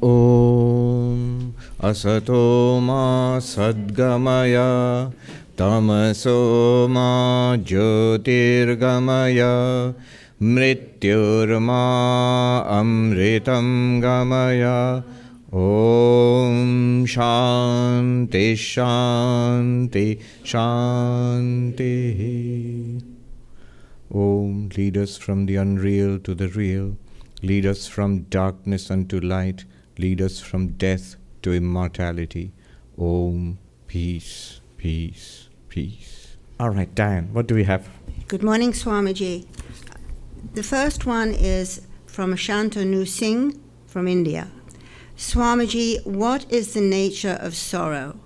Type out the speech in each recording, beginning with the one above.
Om Asato Ma Sadgamaya Tamaso Ma Jyotirgamaya Mrityurma Amritam Gamaya. Om Shanti Shanti Shanti. Om, lead us from the unreal to the real. Lead us from darkness unto light. Lead us from death to immortality. Om, peace, peace, peace. All right, Diane, what do we have? Good morning, Swamiji. The first one is from Shantanu Singh from India. Swamiji, what is the nature of sorrow?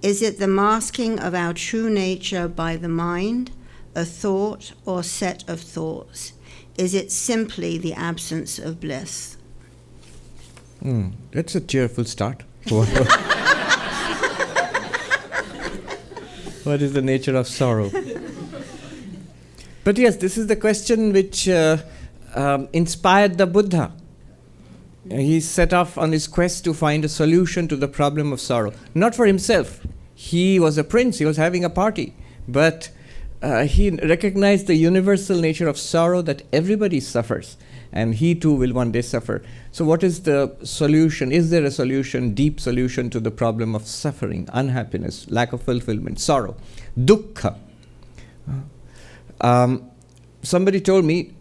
Is it the masking of our true nature by the mind, a thought or set of thoughts? Is it simply the absence of bliss? That's a cheerful start. What is the nature of sorrow? But yes, this is the question which inspired the Buddha. He set off on his quest to find a solution to the problem of sorrow. Not for himself. He was a prince, he was having a party. But he recognized the universal nature of sorrow, that everybody suffers. And he too will one day suffer. So what is the solution? Is there a solution, deep solution to the problem of suffering, unhappiness, lack of fulfillment, sorrow, dukkha? Somebody told me,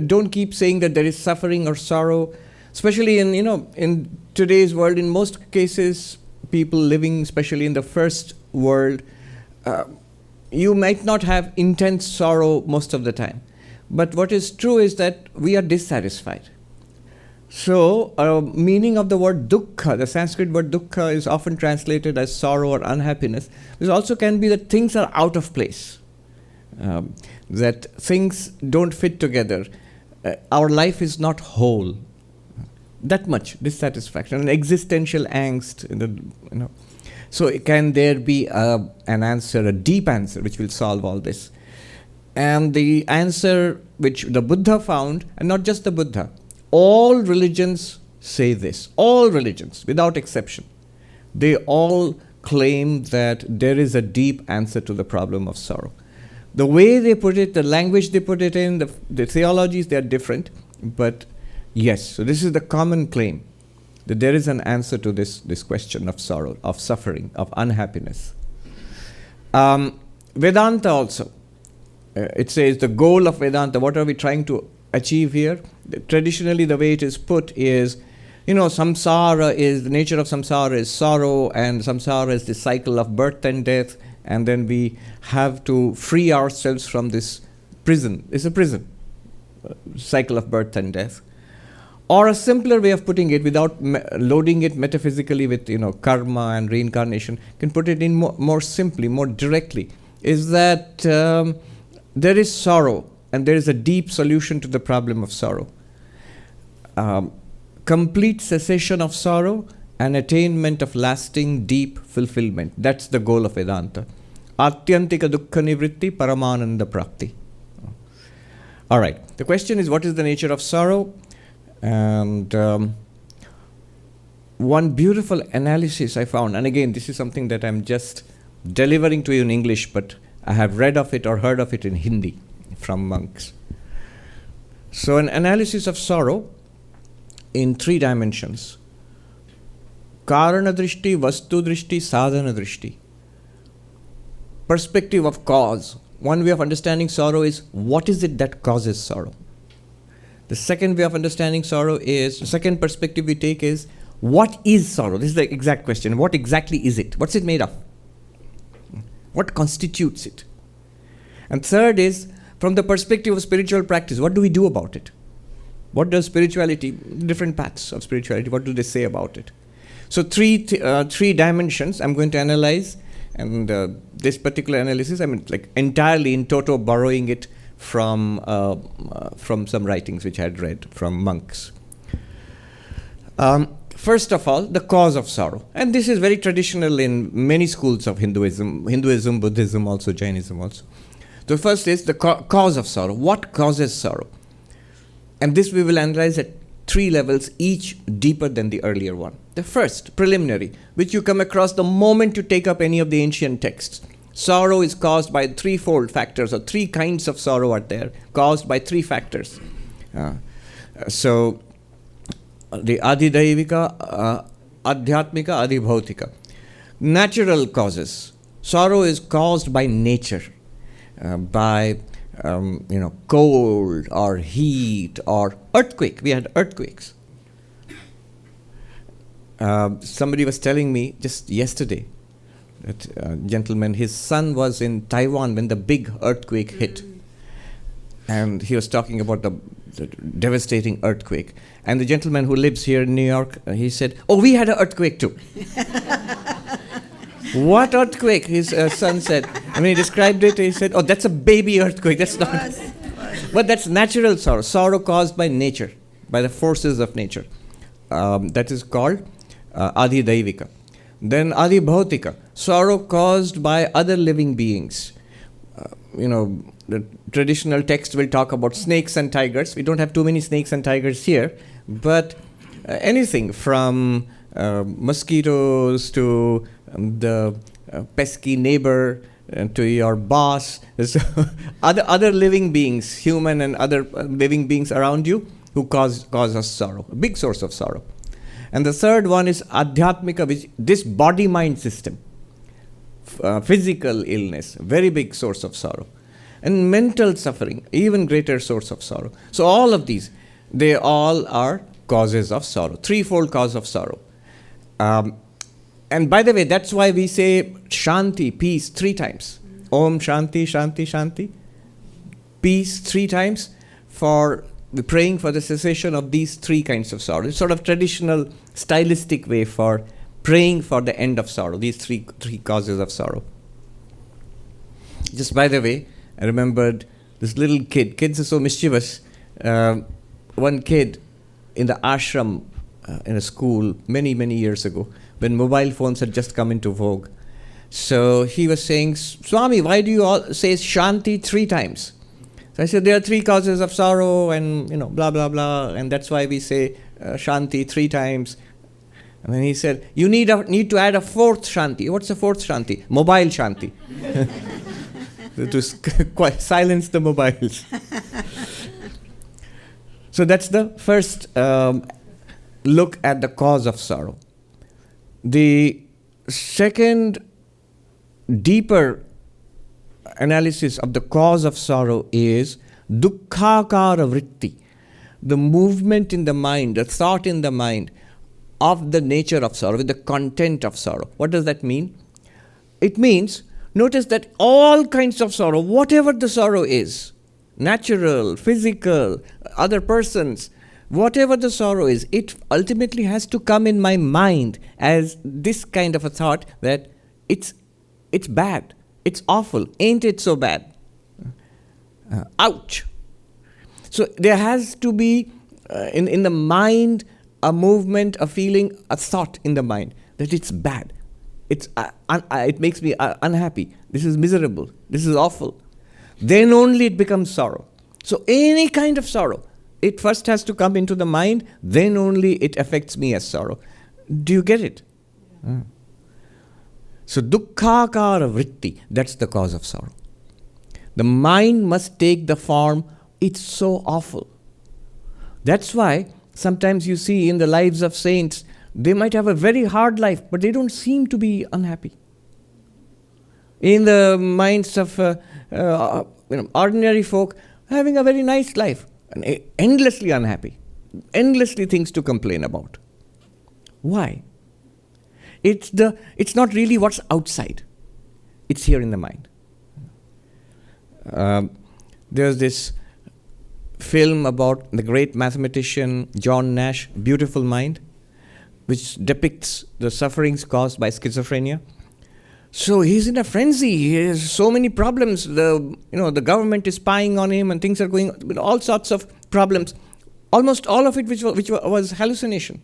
don't keep saying that there is suffering or sorrow, especially in today's world. In most cases, people living, especially in the first world, you might not have intense sorrow most of the time. But what is true is that we are dissatisfied. So, meaning of the word dukkha, the Sanskrit word dukkha is often translated as sorrow or unhappiness. This also can be that things are out of place, that things don't fit together. Our life is not whole. That much dissatisfaction, an existential angst. So, can there be an answer, a deep answer, which will solve all this? And the answer which the Buddha found, and not just the Buddha, all religions say this. All religions, without exception. They all claim that there is a deep answer to the problem of sorrow. The way they put it, the language they put it in, the theologies, they are different. But yes, so this is the common claim, that there is an answer to this question of sorrow, of suffering, of unhappiness. Vedanta also. It says the goal of Vedanta, what are we trying to achieve here? Traditionally, the way it is put is, samsara is, the nature of samsara is sorrow, and samsara is the cycle of birth and death, and then we have to free ourselves from this prison. It's a prison, cycle of birth and death. Or a simpler way of putting it, without loading it metaphysically with, karma and reincarnation, can put it in more simply, more directly, is that there is sorrow, and there is a deep solution to the problem of sorrow. Complete cessation of sorrow and attainment of lasting, deep fulfillment. That's the goal of Vedanta. Atyantika dukkha nivritti paramananda prakti. All right. The question is, what is the nature of sorrow? And one beautiful analysis I found, and again, this is something that I'm just delivering to you in English, but I have read of it or heard of it in Hindi from monks. So an analysis of sorrow in 3 dimensions. Karana drishti, vastu drishti, sadhana drishti. Perspective of cause. One way of understanding sorrow is, what is it that causes sorrow? The second way of understanding sorrow is, the second perspective we take is, what is sorrow? This is the exact question. What exactly is it? What's it made of? What constitutes it? And third is, from the perspective of spiritual practice, what do we do about it? What does spirituality, different paths of spirituality, what do they say about it? So three dimensions I'm going to analyze, and this particular analysis, entirely in toto borrowing it from some writings which I had read from monks. First of all, the cause of sorrow. And this is very traditional in many schools of Hinduism, Buddhism also, Jainism also. The first is the cause of sorrow. What causes sorrow? And this we will analyze at 3 levels, each deeper than the earlier one. The first, preliminary, which you come across the moment you take up any of the ancient texts. Sorrow is caused by threefold factors, or 3 kinds of sorrow are there, caused by 3 factors. So, the Adidaivika, Adhyatmika, Adibhautika. Natural causes. Sorrow is caused by nature, by cold or heat or earthquake. We had earthquakes. Somebody was telling me just yesterday that gentleman, his son was in Taiwan when the big earthquake hit. And he was talking about the devastating earthquake. And the gentleman who lives here in New York, he said, "Oh, we had an earthquake too." "What earthquake?" his son said. And when he described it, he said, "Oh, that's a baby earthquake. That's not." But that's natural sorrow. Sorrow caused by nature, by the forces of nature. That is called Adidaivika. Then Adibhautika, sorrow caused by other living beings. The traditional text will talk about snakes and tigers. We don't have too many snakes and tigers here, but anything from mosquitoes to the pesky neighbor to your boss, other living beings, human and other living beings around you who cause us sorrow, a big source of sorrow. And the third one is Adhyatmika, which this body-mind system, physical illness, very big source of sorrow. And mental suffering, even greater source of sorrow. So all of these, they all are causes of sorrow, threefold cause of sorrow. And by the way, that's why we say Shanti, peace, 3 times. Om Shanti, Shanti, Shanti. Peace 3 times for praying for the cessation of these 3 kinds of sorrow. It's sort of traditional, stylistic way for praying for the end of sorrow, these three causes of sorrow. Just by the way, I remembered this little kid. Kids are so mischievous. One kid in the ashram in a school many, many years ago, when mobile phones had just come into vogue. So he was saying, "Swami, why do you all say Shanti 3 times? So I said, "There are 3 causes of sorrow and, blah, blah, blah. And that's why we say Shanti 3 times. And then he said, "You need to add a 4th Shanti." "What's the 4th Shanti?" "Mobile Shanti." To silence the mobiles. So that's the first look at the cause of sorrow. The second deeper analysis of the cause of sorrow is dukkhakara vritti, the movement in the mind, the thought in the mind of the nature of sorrow, with the content of sorrow. What does that mean? It means, notice that all kinds of sorrow, whatever the sorrow is, natural, physical, other persons, whatever the sorrow is, it ultimately has to come in my mind as this kind of a thought that it's bad, it's awful, ain't it so bad? Ouch. So there has to be in the mind a movement, a feeling, a thought in the mind that it's bad. It makes me unhappy. This is miserable. This is awful. Then only it becomes sorrow. So any kind of sorrow, it first has to come into the mind, then only it affects me as sorrow. Do you get it? Yeah. So dukkhakara vritti, that's the cause of sorrow. The mind must take the form, it's so awful. That's why sometimes you see in the lives of saints, they might have a very hard life, but they don't seem to be unhappy. In the minds of ordinary folk, having a very nice life, and endlessly unhappy, endlessly things to complain about. Why? It's not really what's outside. It's here in the mind. There's this film about the great mathematician John Nash, Beautiful Mind, which depicts the sufferings caused by schizophrenia. So he's in a frenzy. He has so many problems. The government is spying on him, and things are going with all sorts of problems. Almost all of it, which was hallucination.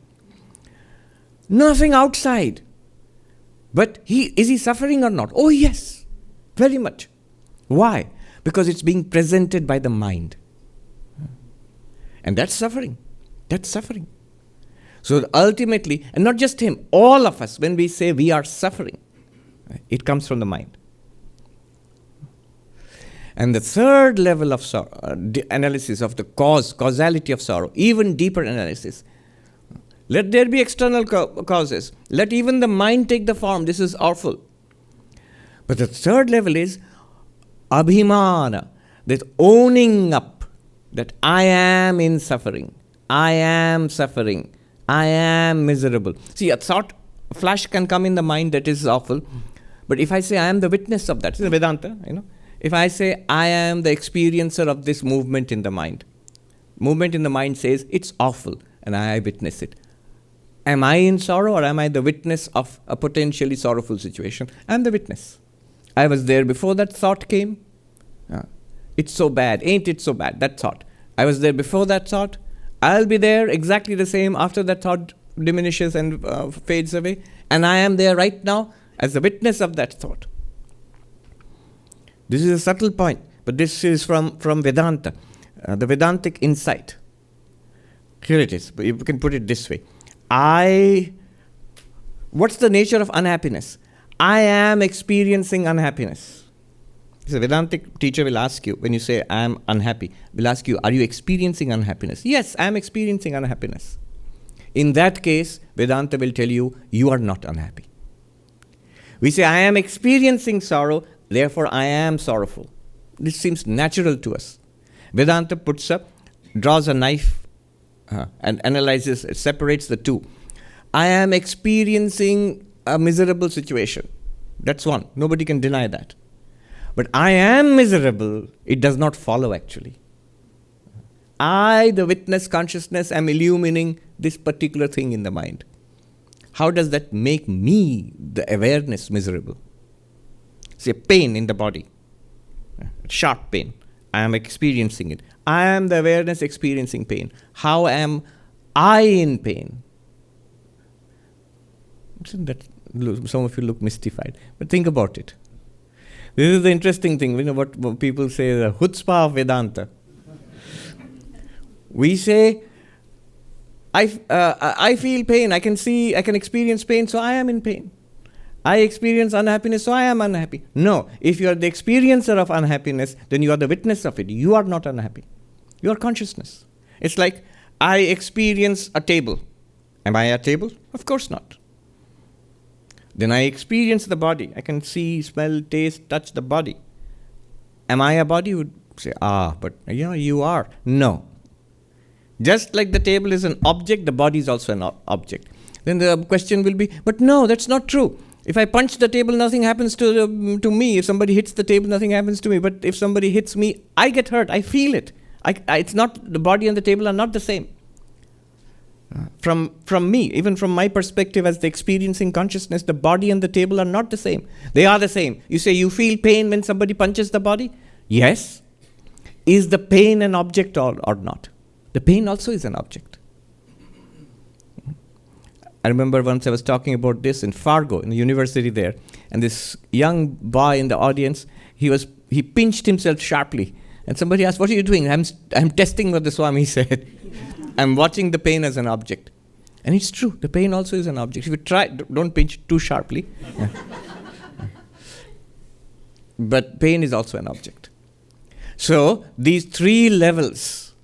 Nothing outside. But is he suffering or not? Oh yes, very much. Why? because it's being presented by the mind. And that's suffering. That's suffering. So ultimately, and not just him, all of us, when we say we are suffering, it comes from the mind. And the third level of analysis of the causality of sorrow, even deeper analysis. Let there be external causes. Let even the mind take the form. This is awful. But the third level is abhimana, that owning up that I am in suffering. I am suffering. I am miserable. See, a thought, a flash can come in the mind that is awful. But if I say I am the witness of that, this is Vedanta, If I say I am the experiencer of this movement in the mind says it's awful and I witness it. Am I in sorrow or am I the witness of a potentially sorrowful situation? I'm the witness. I was there before that thought came. It's so bad. Ain't it so bad? That thought. I was there before that thought. I'll be there exactly the same after that thought diminishes and fades away. And I am there right now as the witness of that thought. This is a subtle point, but this is from Vedanta, the Vedantic insight. Here it is, but you can put it this way. What's the nature of unhappiness? I am experiencing unhappiness. So a Vedantic teacher will ask you, when you say I am unhappy, will ask you, are you experiencing unhappiness? Yes, I am experiencing unhappiness. In that case, Vedanta will tell you, you are not unhappy. We say, I am experiencing sorrow, therefore I am sorrowful. This seems natural to us. Vedanta draws a knife and analyzes, it separates the two. I am experiencing a miserable situation. That's one. Nobody can deny that. But I am miserable, it does not follow actually. I, the witness consciousness, am illumining this particular thing in the mind. How does that make me, the awareness, miserable? See, a pain in the body, sharp pain. I am experiencing it. I am the awareness experiencing pain. How am I in pain? Some of you look mystified, but think about it. This is the interesting thing. What people say, the chutzpah of Vedanta. We say, I feel pain. I can experience pain, so I am in pain. I experience unhappiness, so I am unhappy. No, if you are the experiencer of unhappiness, then you are the witness of it. You are not unhappy. You are consciousness. It's like I experience a table. Am I a table? Of course not. Then I experience the body. I can see, smell, taste, touch the body. Am I a body? You would say, but you are. No. Just like the table is an object, the body is also an object. Then the question will be, but no, that's not true. If I punch the table, nothing happens to me. If somebody hits the table, nothing happens to me. But if somebody hits me, I get hurt. I feel it. It's not, the body and the table are not the same. From me, even from my perspective as the experiencing consciousness, the body and the table are not the same. They are the same. You say you feel pain when somebody punches the body? Yes. Is the pain an object or not? The pain also is an object. I remember once I was talking about this in Fargo, in the university there, and this young boy in the audience, he pinched himself sharply. And somebody asked, what are you doing? I'm testing what the Swami said. I'm watching the pain as an object. And it's true, the pain also is an object. If you try, don't pinch too sharply. But pain is also an object. So, these three levels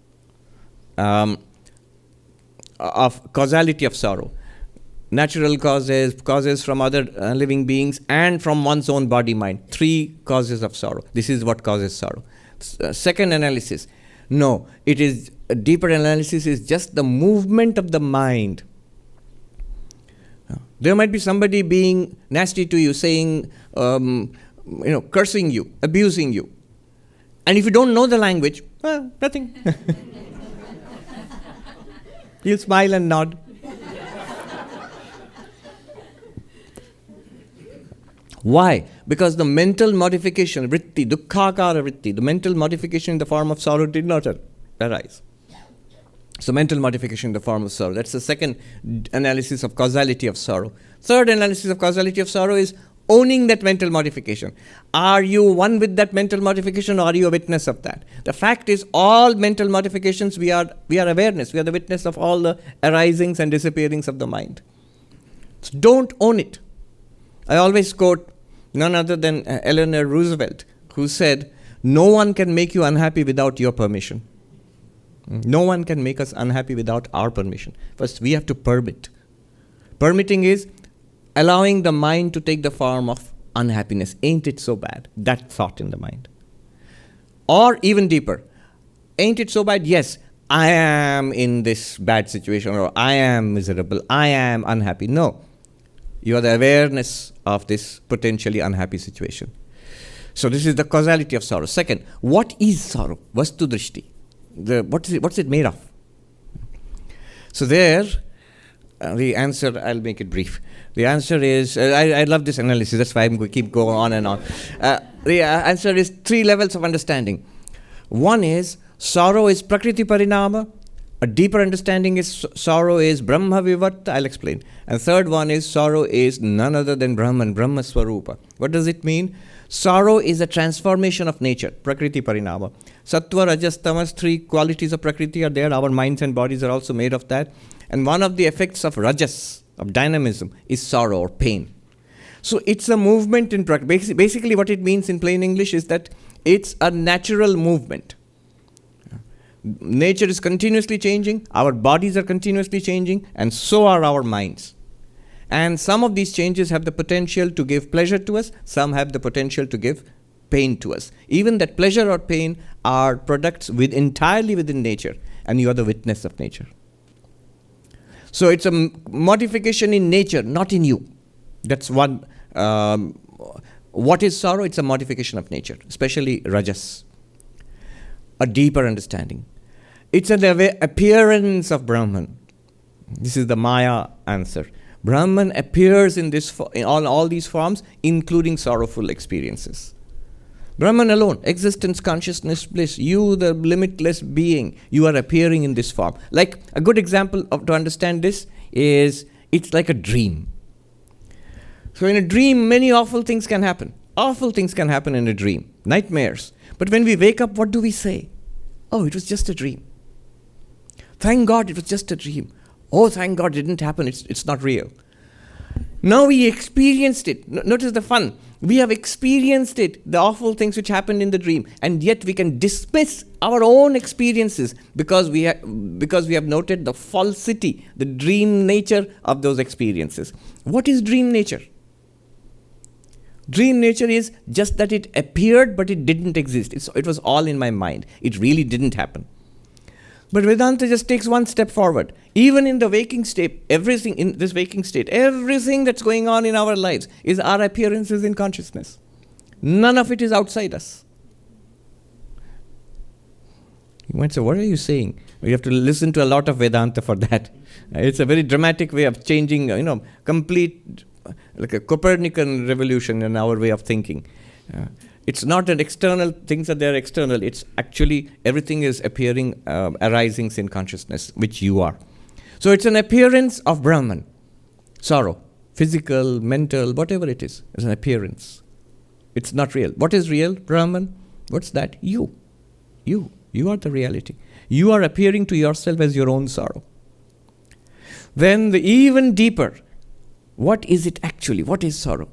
of causality of sorrow, natural causes from other living beings, and from one's own body-mind. Three causes of sorrow. This is what causes sorrow. Second analysis. No, it is a deeper analysis is just the movement of the mind. There might be somebody being nasty to you, saying, cursing you, abusing you. And if you don't know the language, nothing. You'll smile and nod. Why? Because the mental modification, vritti, dukkhakara vritti, the mental modification in the form of sorrow did not arise. So mental modification in the form of sorrow. That's the second analysis of causality of sorrow. Third analysis of causality of sorrow is owning that mental modification. Are you one with that mental modification, or are you a witness of that? The fact is, all mental modifications, we are awareness. We are the witness of all the arisings and disappearings of the mind. So don't own it. I always quote none other than Eleanor Roosevelt, who said, "No one can make you unhappy without your permission." No one can make us unhappy without our permission. First, we have to permit. Permitting is allowing the mind to take the form of unhappiness. Ain't it so bad? That thought in the mind. Or even deeper, ain't it so bad? Yes, I am in this bad situation, or I am miserable, I am unhappy. No, you are the awareness of this potentially unhappy situation. So this is the causality of sorrow. Second, what is sorrow? Vastu drishti. What's it made of? So there, the answer, I'll make it brief. The answer is, I love this analysis, that's why I'm going to keep going on and on. The answer is 3 levels of understanding. One is, sorrow is prakriti parinama. A deeper understanding is, sorrow is brahma vivarta. I'll explain. And third one is, sorrow is none other than Brahman, Brahma Swarupa. What does it mean? Sorrow is a transformation of nature, prakriti parinama. Sattva, rajas, tamas, 3 qualities of prakriti are there. Our minds and bodies are also made of that. And one of the effects of rajas, of dynamism, is sorrow or pain. So it's a movement in prakriti. Basically what it means in plain English is that it's a natural movement. Nature is continuously changing, our bodies are continuously changing, and so are our minds. And some of these changes have the potential to give pleasure to us, some have the potential to give pain to us. Even that pleasure or pain are products entirely within nature, and you are the witness of nature. So it's a modification in nature, not in you. That's one. What is sorrow? It's a modification of nature, especially rajas. A deeper understanding. It's an appearance of Brahman. This is the Maya answer. Brahman appears in all these forms, including sorrowful experiences. Brahman alone, existence, consciousness, bliss, you the limitless being, you are appearing in this form. Like a good example to understand this is, it's like a dream. So in a dream, many awful things can happen. Awful things can happen in a dream, nightmares. But when we wake up, what do we say? Oh, it was just a dream. Thank God it was just a dream. Oh, thank God it didn't happen, it's not real. Now we experienced it. Notice the fun. We have experienced it, the awful things which happened in the dream, and yet we can dismiss our own experiences because we have noted the falsity, the dream nature of those experiences. What is dream nature? Dream nature is just that it appeared but it didn't exist. It was all in my mind. It really didn't happen. But Vedanta just takes one step forward. Even in the waking state, everything that's going on in our lives is our appearances in consciousness. None of it is outside us. You might say, what are you saying? You have to listen to a lot of Vedanta for that. It's a very dramatic way of changing, complete, like a Copernican revolution in our way of thinking. It's not an external, things are there external. It's actually, everything is appearing, arisings in consciousness, which you are. So it's an appearance of Brahman. Sorrow, physical, mental, whatever it is. It's an appearance. It's not real. What is real, Brahman? What's that? You. You are the reality. You are appearing to yourself as your own sorrow. Then the even deeper, what is it actually? What is sorrow?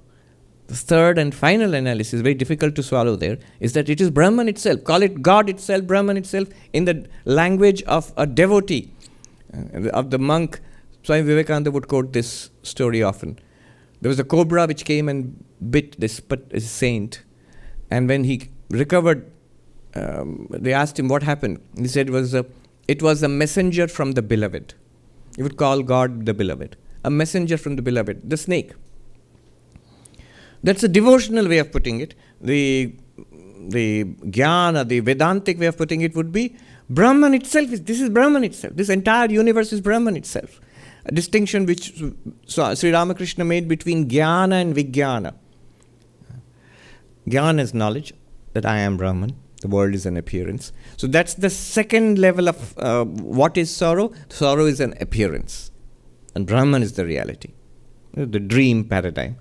The third and final analysis, very difficult to swallow there, is that it is Brahman itself. Call it God itself, Brahman itself, in the language of a devotee, of the monk. Swami Vivekananda would quote this story often. There was a cobra which came and bit this saint. And when he recovered, they asked him what happened. He said it was a messenger from the beloved. He would call God the beloved. A messenger from the beloved, the snake. That's a devotional way of putting it. The jnana, the Vedantic way of putting it would be Brahman itself. This is Brahman itself. This entire universe is Brahman itself. A distinction which Sri Ramakrishna made between jnana and vijnana. Jnana is knowledge that I am Brahman. The world is an appearance. So that's the second level of what is sorrow. Sorrow is an appearance. And Brahman is the reality. The dream paradigm.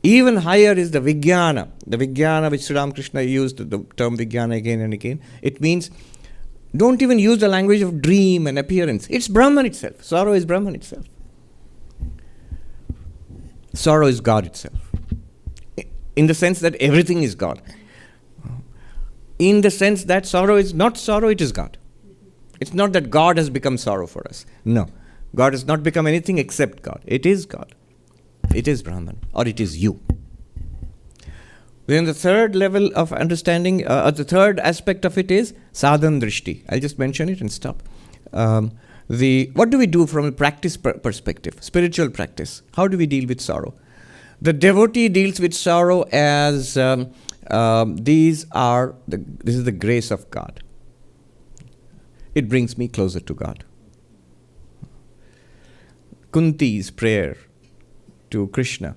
Even higher is the Vijnana. The Vijnana which Sri Ramakrishna used, the term Vijnana again and again. It means, don't even use the language of dream and appearance. It's Brahman itself. Sorrow is Brahman itself. Sorrow is God itself. In the sense that everything is God. In the sense that sorrow is not sorrow, it is God. It's not that God has become sorrow for us. No. God has not become anything except God. It is God. It is Brahman. Or it is you. Then the third level of understanding, the third aspect of it is sadhan drishti. I'll just mention it and stop. What do we do from a practice perspective, spiritual practice? How do we deal with sorrow? The devotee deals with sorrow as this is the grace of God. It brings me closer to God. Kunti's prayer to Krishna.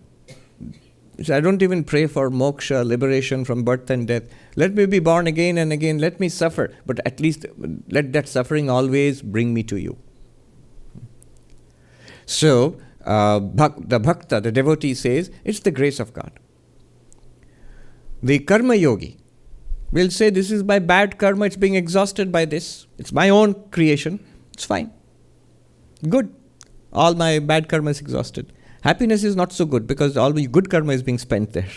I don't even pray for moksha, liberation from birth and death. Let me be born again and again. Let me suffer. But at least let that suffering always bring me to you. So, the bhakta, the devotee says, it's the grace of God. The karma yogi will say, this is my bad karma, it's being exhausted by this. It's my own creation. It's fine. Good. All my bad karma is exhausted. Happiness is not so good because all my good karma is being spent there.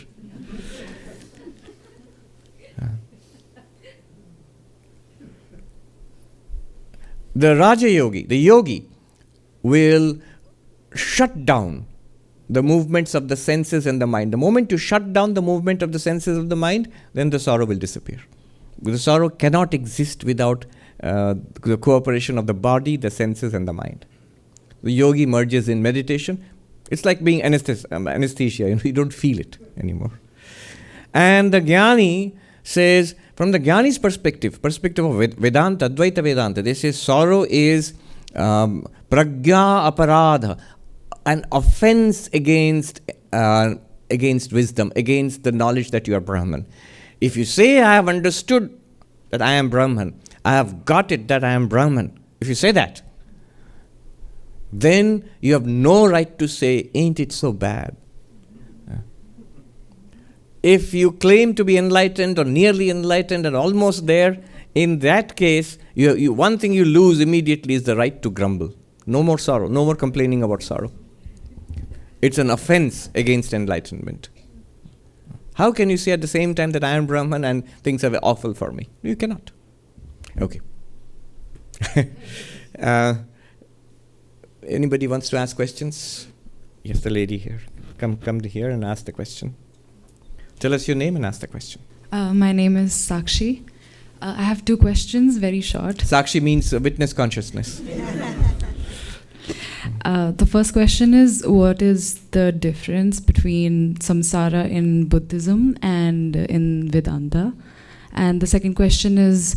The Raja Yogi, the yogi, will shut down the movements of the senses and the mind. The moment you shut down the movement of the senses of the mind, then the sorrow will disappear. The sorrow cannot exist without the cooperation of the body, the senses and the mind. The yogi merges in meditation. It's like being anesthesia. You don't feel it anymore. And the jnani says, from the jnani's perspective of Vedanta, Advaita Vedanta, they say sorrow is prajna aparadha, an offense against wisdom, against the knowledge that you are Brahman. If you say, I have understood that I am Brahman, I have got it that I am Brahman, if you say that, then you have no right to say, ain't it so bad? If you claim to be enlightened or nearly enlightened and almost there, in that case, one thing you lose immediately is the right to grumble. No more sorrow, no more complaining about sorrow. It's an offense against enlightenment. How can you say at the same time that I am Brahman and things are awful for me? You cannot. Okay. Anybody wants to ask questions? Yes, the lady here. Come to here and ask the question. Tell us your name and ask the question. My name is Sakshi. I have two questions, very short. Sakshi means witness consciousness. The first question is, what is the difference between samsara in Buddhism and in Vedanta? And the second question is,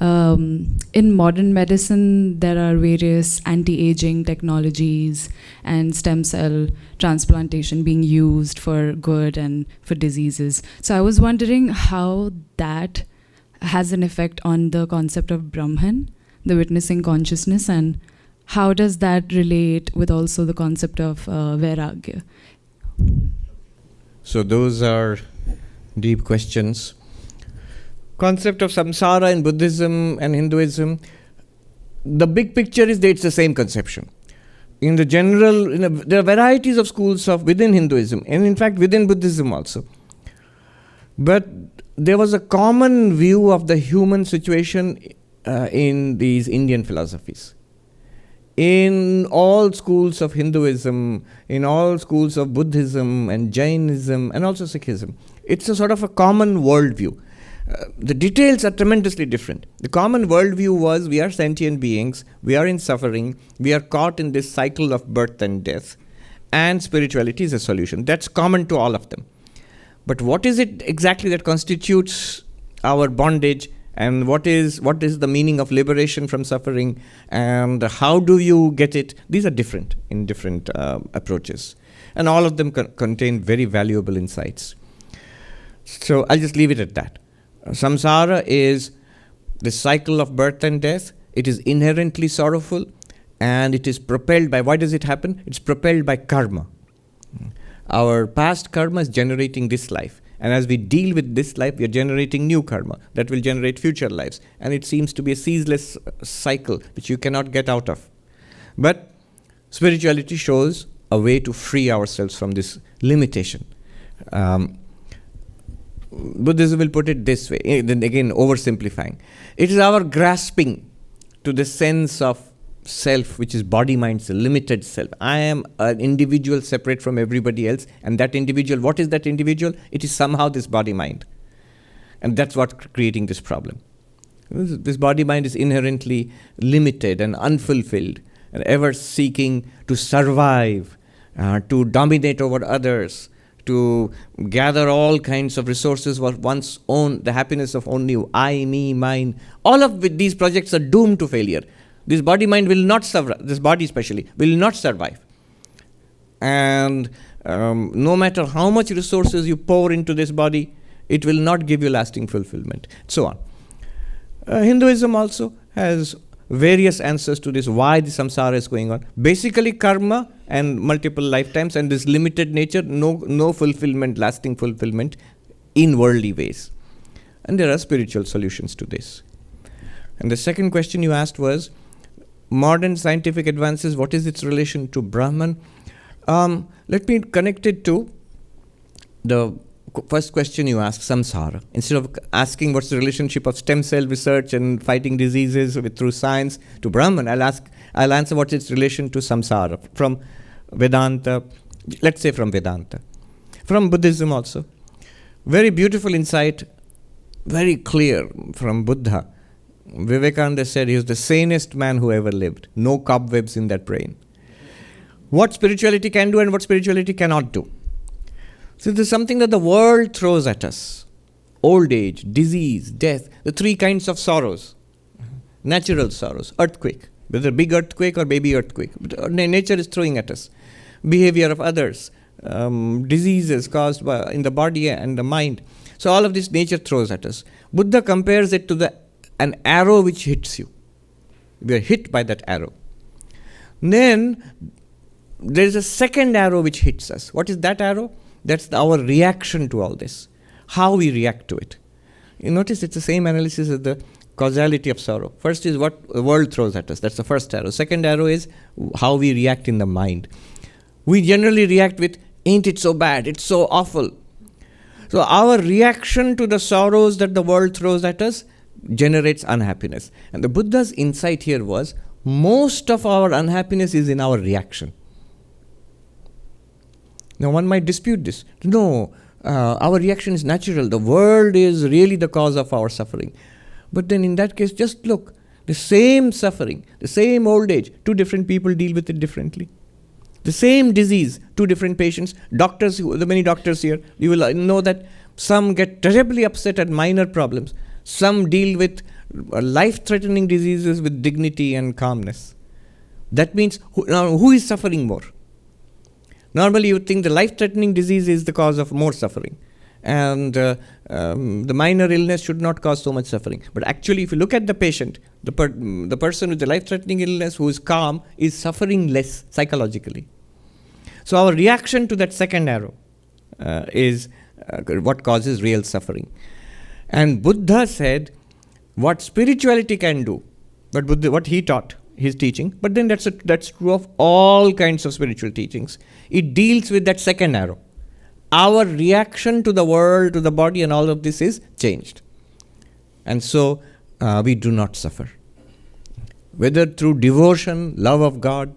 in modern medicine, there are various anti-aging technologies and stem cell transplantation being used for good and for diseases. So I was wondering how that has an effect on the concept of Brahman, the witnessing consciousness, and how does that relate with also the concept of vairagya? So those are deep questions. Concept of samsara in Buddhism and Hinduism, the big picture is that it's the same conception. In the general, there are varieties of schools within Hinduism and in fact within Buddhism also. But there was a common view of the human situation in these Indian philosophies. In all schools of Hinduism, in all schools of Buddhism and Jainism and also Sikhism, it's a sort of a common worldview. The details are tremendously different. The common worldview was we are sentient beings, we are in suffering, we are caught in this cycle of birth and death, and spirituality is a solution. That's common to all of them. But what is it exactly that constitutes our bondage, and what is the meaning of liberation from suffering, and how do you get it? These are different in different approaches. And all of them contain very valuable insights. So I'll just leave it at that. Samsara is the cycle of birth and death. It is inherently sorrowful, and it is propelled by, why does it happen? It's propelled by karma. Our past karma is generating this life. And as we deal with this life, we are generating new karma that will generate future lives. And it seems to be a ceaseless cycle which you cannot get out of. But spirituality shows a way to free ourselves from this limitation. Buddhism will put it this way, then again oversimplifying. It is our grasping to the sense of self, which is body, mind, limited self. I am an individual separate from everybody else, and that individual, what is that individual? It is somehow this body, mind. And that's what creating this problem. This body, mind is inherently limited and unfulfilled, and ever seeking to survive, to dominate over others, to gather all kinds of resources for one's own, the happiness of only I, me, mine. All of these projects are doomed to failure. This body mind will not survive, this body especially, will not survive. And no matter how much resources you pour into this body, it will not give you lasting fulfillment. So on. Hinduism also has various answers to this, why the samsara is going on. Basically karma and multiple lifetimes and this limited nature, no fulfillment, lasting fulfillment in worldly ways. And there are spiritual solutions to this. And the second question you asked was, modern scientific advances, what is its relation to Brahman? Let me connect it to the first question you asked, samsara. Instead of asking what's the relationship of stem cell research and fighting diseases through science to Brahman, I'll answer what's its relation to samsara from Vedanta, let's say from Vedanta. From Buddhism also. Very beautiful insight, very clear from Buddha. Vivekananda said he was the sanest man who ever lived. No cobwebs in that brain. What spirituality can do and what spirituality cannot do. So there's something that the world throws at us. Old age, disease, death, the three kinds of sorrows. Natural sorrows, earthquake, whether big earthquake or baby earthquake. But nature is throwing at us. Behavior of others, diseases caused in the body and the mind. So all of this nature throws at us. Buddha compares it to an arrow which hits you. We are hit by that arrow. Then there is a second arrow which hits us. What is that arrow? That's our reaction to all this. How we react to it. You notice it's the same analysis as the causality of sorrow. First is what the world throws at us. That's the first arrow. Second arrow is how we react in the mind. We generally react with, ain't it so bad? It's so awful. So our reaction to the sorrows that the world throws at us generates unhappiness. And the Buddha's insight here was, most of our unhappiness is in our reaction. Now one might dispute this. No, our reaction is natural. The world is really the cause of our suffering. But then in that case, just look, the same suffering, the same old age, two different people deal with it differently. The same disease, two different patients. Doctors, the many doctors here, you will know that some get terribly upset at minor problems. Some deal with life-threatening diseases with dignity and calmness. That means, who is suffering more? Normally you would think the life-threatening disease is the cause of more suffering. And the minor illness should not cause so much suffering. But actually, if you look at the patient, the person with the life-threatening illness who is calm is suffering less psychologically. So our reaction to that second arrow is what causes real suffering. And Buddha said, what spirituality can do, but Buddha, what he taught, his teaching, but then that's true of all kinds of spiritual teachings. It deals with that second arrow. Our reaction to the world, to the body, and all of this is changed. And so we do not suffer. Whether through devotion, love of God,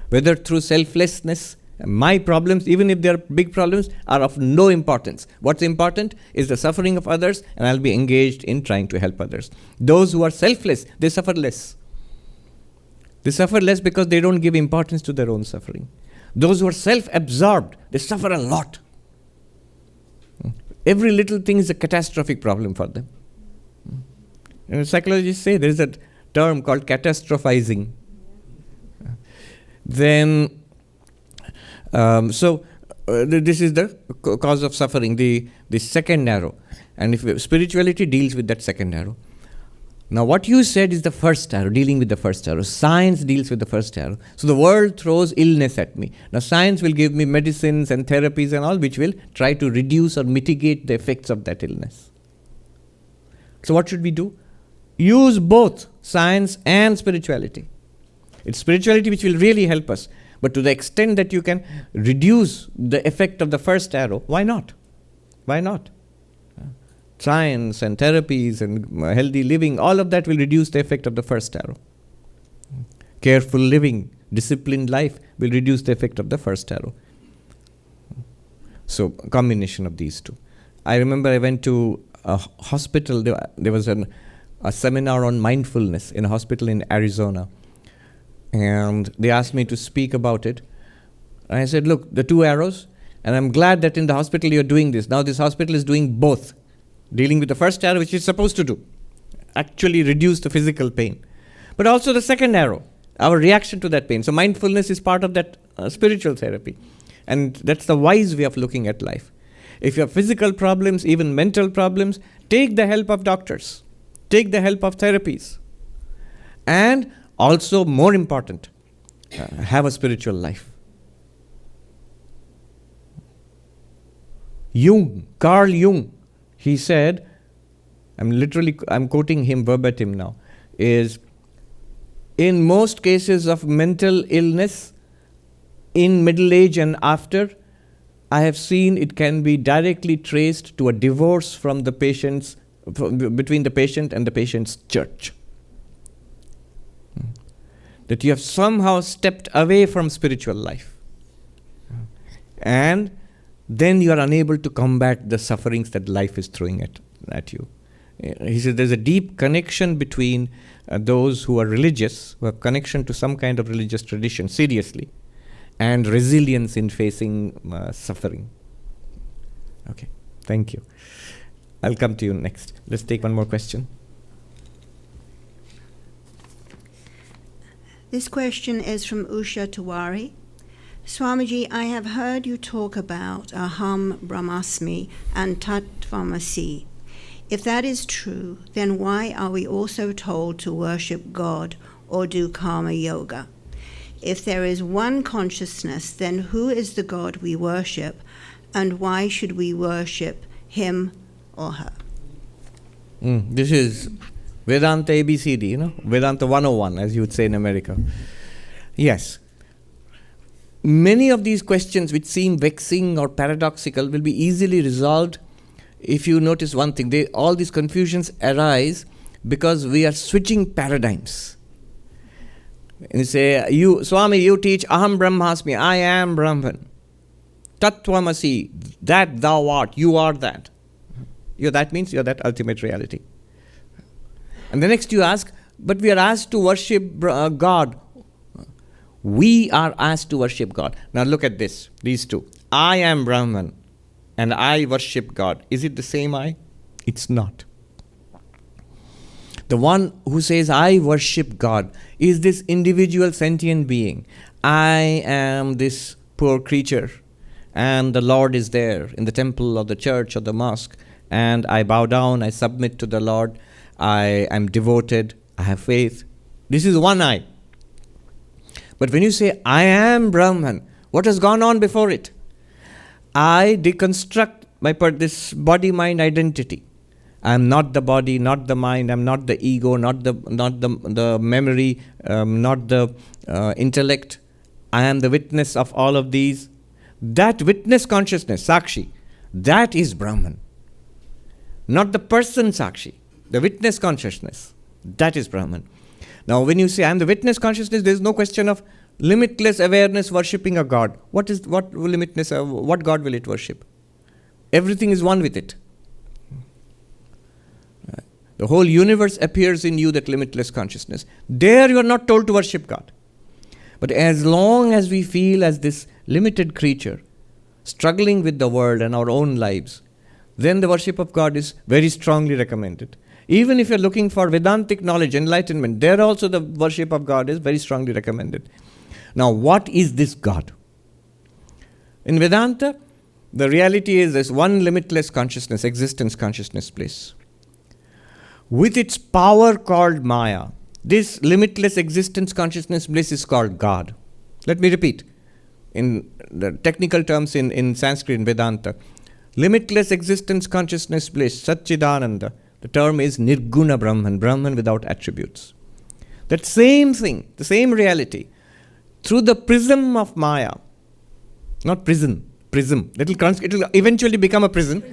whether through selflessness, my problems, even if they are big problems, are of no importance. What's important is the suffering of others, and I'll be engaged in trying to help others. Those who are selfless, they suffer less. They suffer less because they don't give importance to their own suffering. Those who are self-absorbed, they suffer a lot. Every little thing is a catastrophic problem for them. And psychologists say there is a term called catastrophizing. Then, this is the cause of suffering, the second arrow. And if spirituality deals with that second arrow. Now, what you said is the first arrow, dealing with the first arrow. Science deals with the first arrow. So the world throws illness at me. Now, science will give me medicines and therapies and all, which will try to reduce or mitigate the effects of that illness. So what should we do? Use both science and spirituality. It's spirituality which will really help us. But to the extent that you can reduce the effect of the first arrow, why not? Why not? Science and therapies and healthy living, all of that will reduce the effect of the first arrow. Careful living, disciplined life will reduce the effect of the first arrow. So, a combination of these two. I remember I went to a hospital, there was a seminar on mindfulness in a hospital in Arizona. And they asked me to speak about it. And I said, look, the two arrows, and I'm glad that in the hospital you're doing this. Now this hospital is doing both. Dealing with the first arrow, which it's supposed to do. Actually reduce the physical pain. But also the second arrow, our reaction to that pain. So mindfulness is part of that spiritual therapy. And that's the wise way of looking at life. If you have physical problems, even mental problems, take the help of doctors. Take the help of therapies. And also, more important, have a spiritual life. Carl Jung, he said, I'm quoting him verbatim now, is in most cases of mental illness, in middle age and after, I have seen it can be directly traced to a divorce from the patient's, between the patient and the patient's church. That you have somehow stepped away from spiritual life. And then you are unable to combat the sufferings that life is throwing at you. He said there's a deep connection between those who are religious, who have connection to some kind of religious tradition, seriously, and resilience in facing suffering. Okay, thank you. I'll come to you next. Let's take one more question. This question is from Usha Tiwari. Swamiji, I have heard you talk about aham brahmasmi and tattvamasi. If that is true, then why are we also told to worship God or do karma yoga? If there is one consciousness, then who is the God we worship, and why should we worship him or her? This is Vedanta ABCD, Vedanta 101, as you would say in America. Yes. Many of these questions which seem vexing or paradoxical will be easily resolved if you notice one thing. All these confusions arise because we are switching paradigms. And you say, Swami, you teach aham brahmasmi, I am Brahman. Tattvamasi, that thou art, you are that. That means you're that ultimate reality. And the next you ask, but we are asked to worship God. We are asked to worship God. Now look at these two. I am Brahman and I worship God. Is it the same I? It's not. The one who says, I worship God, is this individual sentient being. I am this poor creature and the Lord is there in the temple or the church or the mosque, and I bow down, I submit to the Lord, I am devoted, I have faith. This is one I. But when you say, I am Brahman, what has gone on before it? I deconstruct this body-mind identity. I am not the body, not the mind, I am not the ego, not the memory, not the intellect. I am the witness of all of these. That witness consciousness, Sakshi, that is Brahman. Not the person Sakshi, the witness consciousness, that is Brahman. Now, when you say, I am the witness consciousness, there is no question of limitless awareness worshipping a God. What limitless? What God will it worship? Everything is one with it. The whole universe appears in you, that limitless consciousness. There you are not told to worship God. But as long as we feel as this limited creature, struggling with the world and our own lives, then the worship of God is very strongly recommended. Even if you're looking for Vedantic knowledge, enlightenment, there also the worship of God is very strongly recommended. Now, what is this God? In Vedanta, the reality is this one limitless consciousness, existence consciousness place. with its power called Maya. This limitless existence consciousness bliss is called God. Let me repeat. In the technical terms in Sanskrit, in Vedanta, limitless existence consciousness bliss, Satchidananda, the term is Nirguna Brahman, Brahman without attributes. That same thing, the same reality, through the prism of Maya, not prism. It'll eventually become a prison,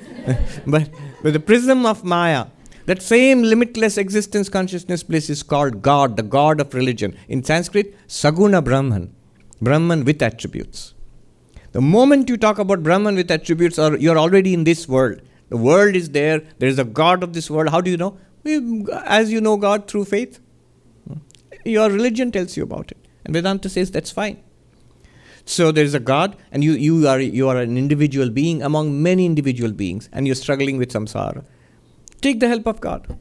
but the prism of Maya, that same limitless existence consciousness bliss is called God, the God of religion. In Sanskrit, Saguna Brahman, Brahman with attributes. The moment you talk about Brahman with attributes, you're already in this world. The world is there. There is a God of this world. How do you know? As you know God through faith. Your religion tells you about it. And Vedanta says that's fine. So there is a God, and you are an individual being among many individual beings, and you're struggling with samsara. Take the help of God.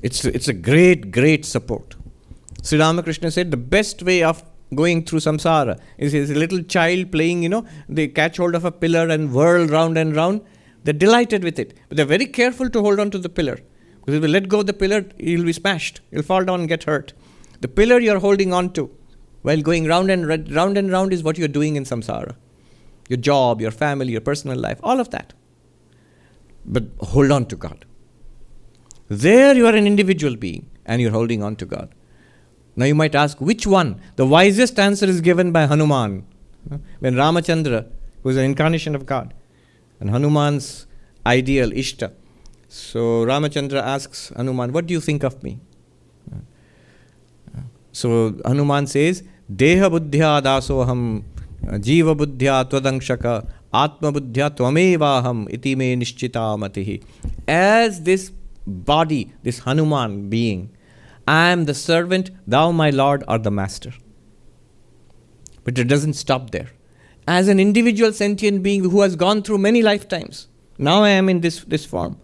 It's a great, great support. Sri Ramakrishna said the best way of going through samsara is a little child playing, they catch hold of a pillar and whirl round and round. They're delighted with it. But they're very careful to hold on to the pillar. Because if you let go of the pillar, you'll be smashed. You'll fall down and get hurt. The pillar you're holding on to while going round and round is what you're doing in samsara. Your job, your family, your personal life, all of that. But hold on to God. There you are an individual being and you're holding on to God. Now you might ask, which one? The wisest answer is given by Hanuman. When Ramachandra, who is an incarnation of God, and Hanuman's ideal, Ishta. So Ramachandra asks Hanuman, what do you think of me? So Hanuman says, Deha buddhya dasoham, jiva buddhya twadangshaka, atma buddhya tvamevaham, iti me nishchita matihi. As this body, this Hanuman being, I am the servant, thou my Lord art the master. But it doesn't stop there. As an individual sentient being who has gone through many lifetimes, now I am in this form.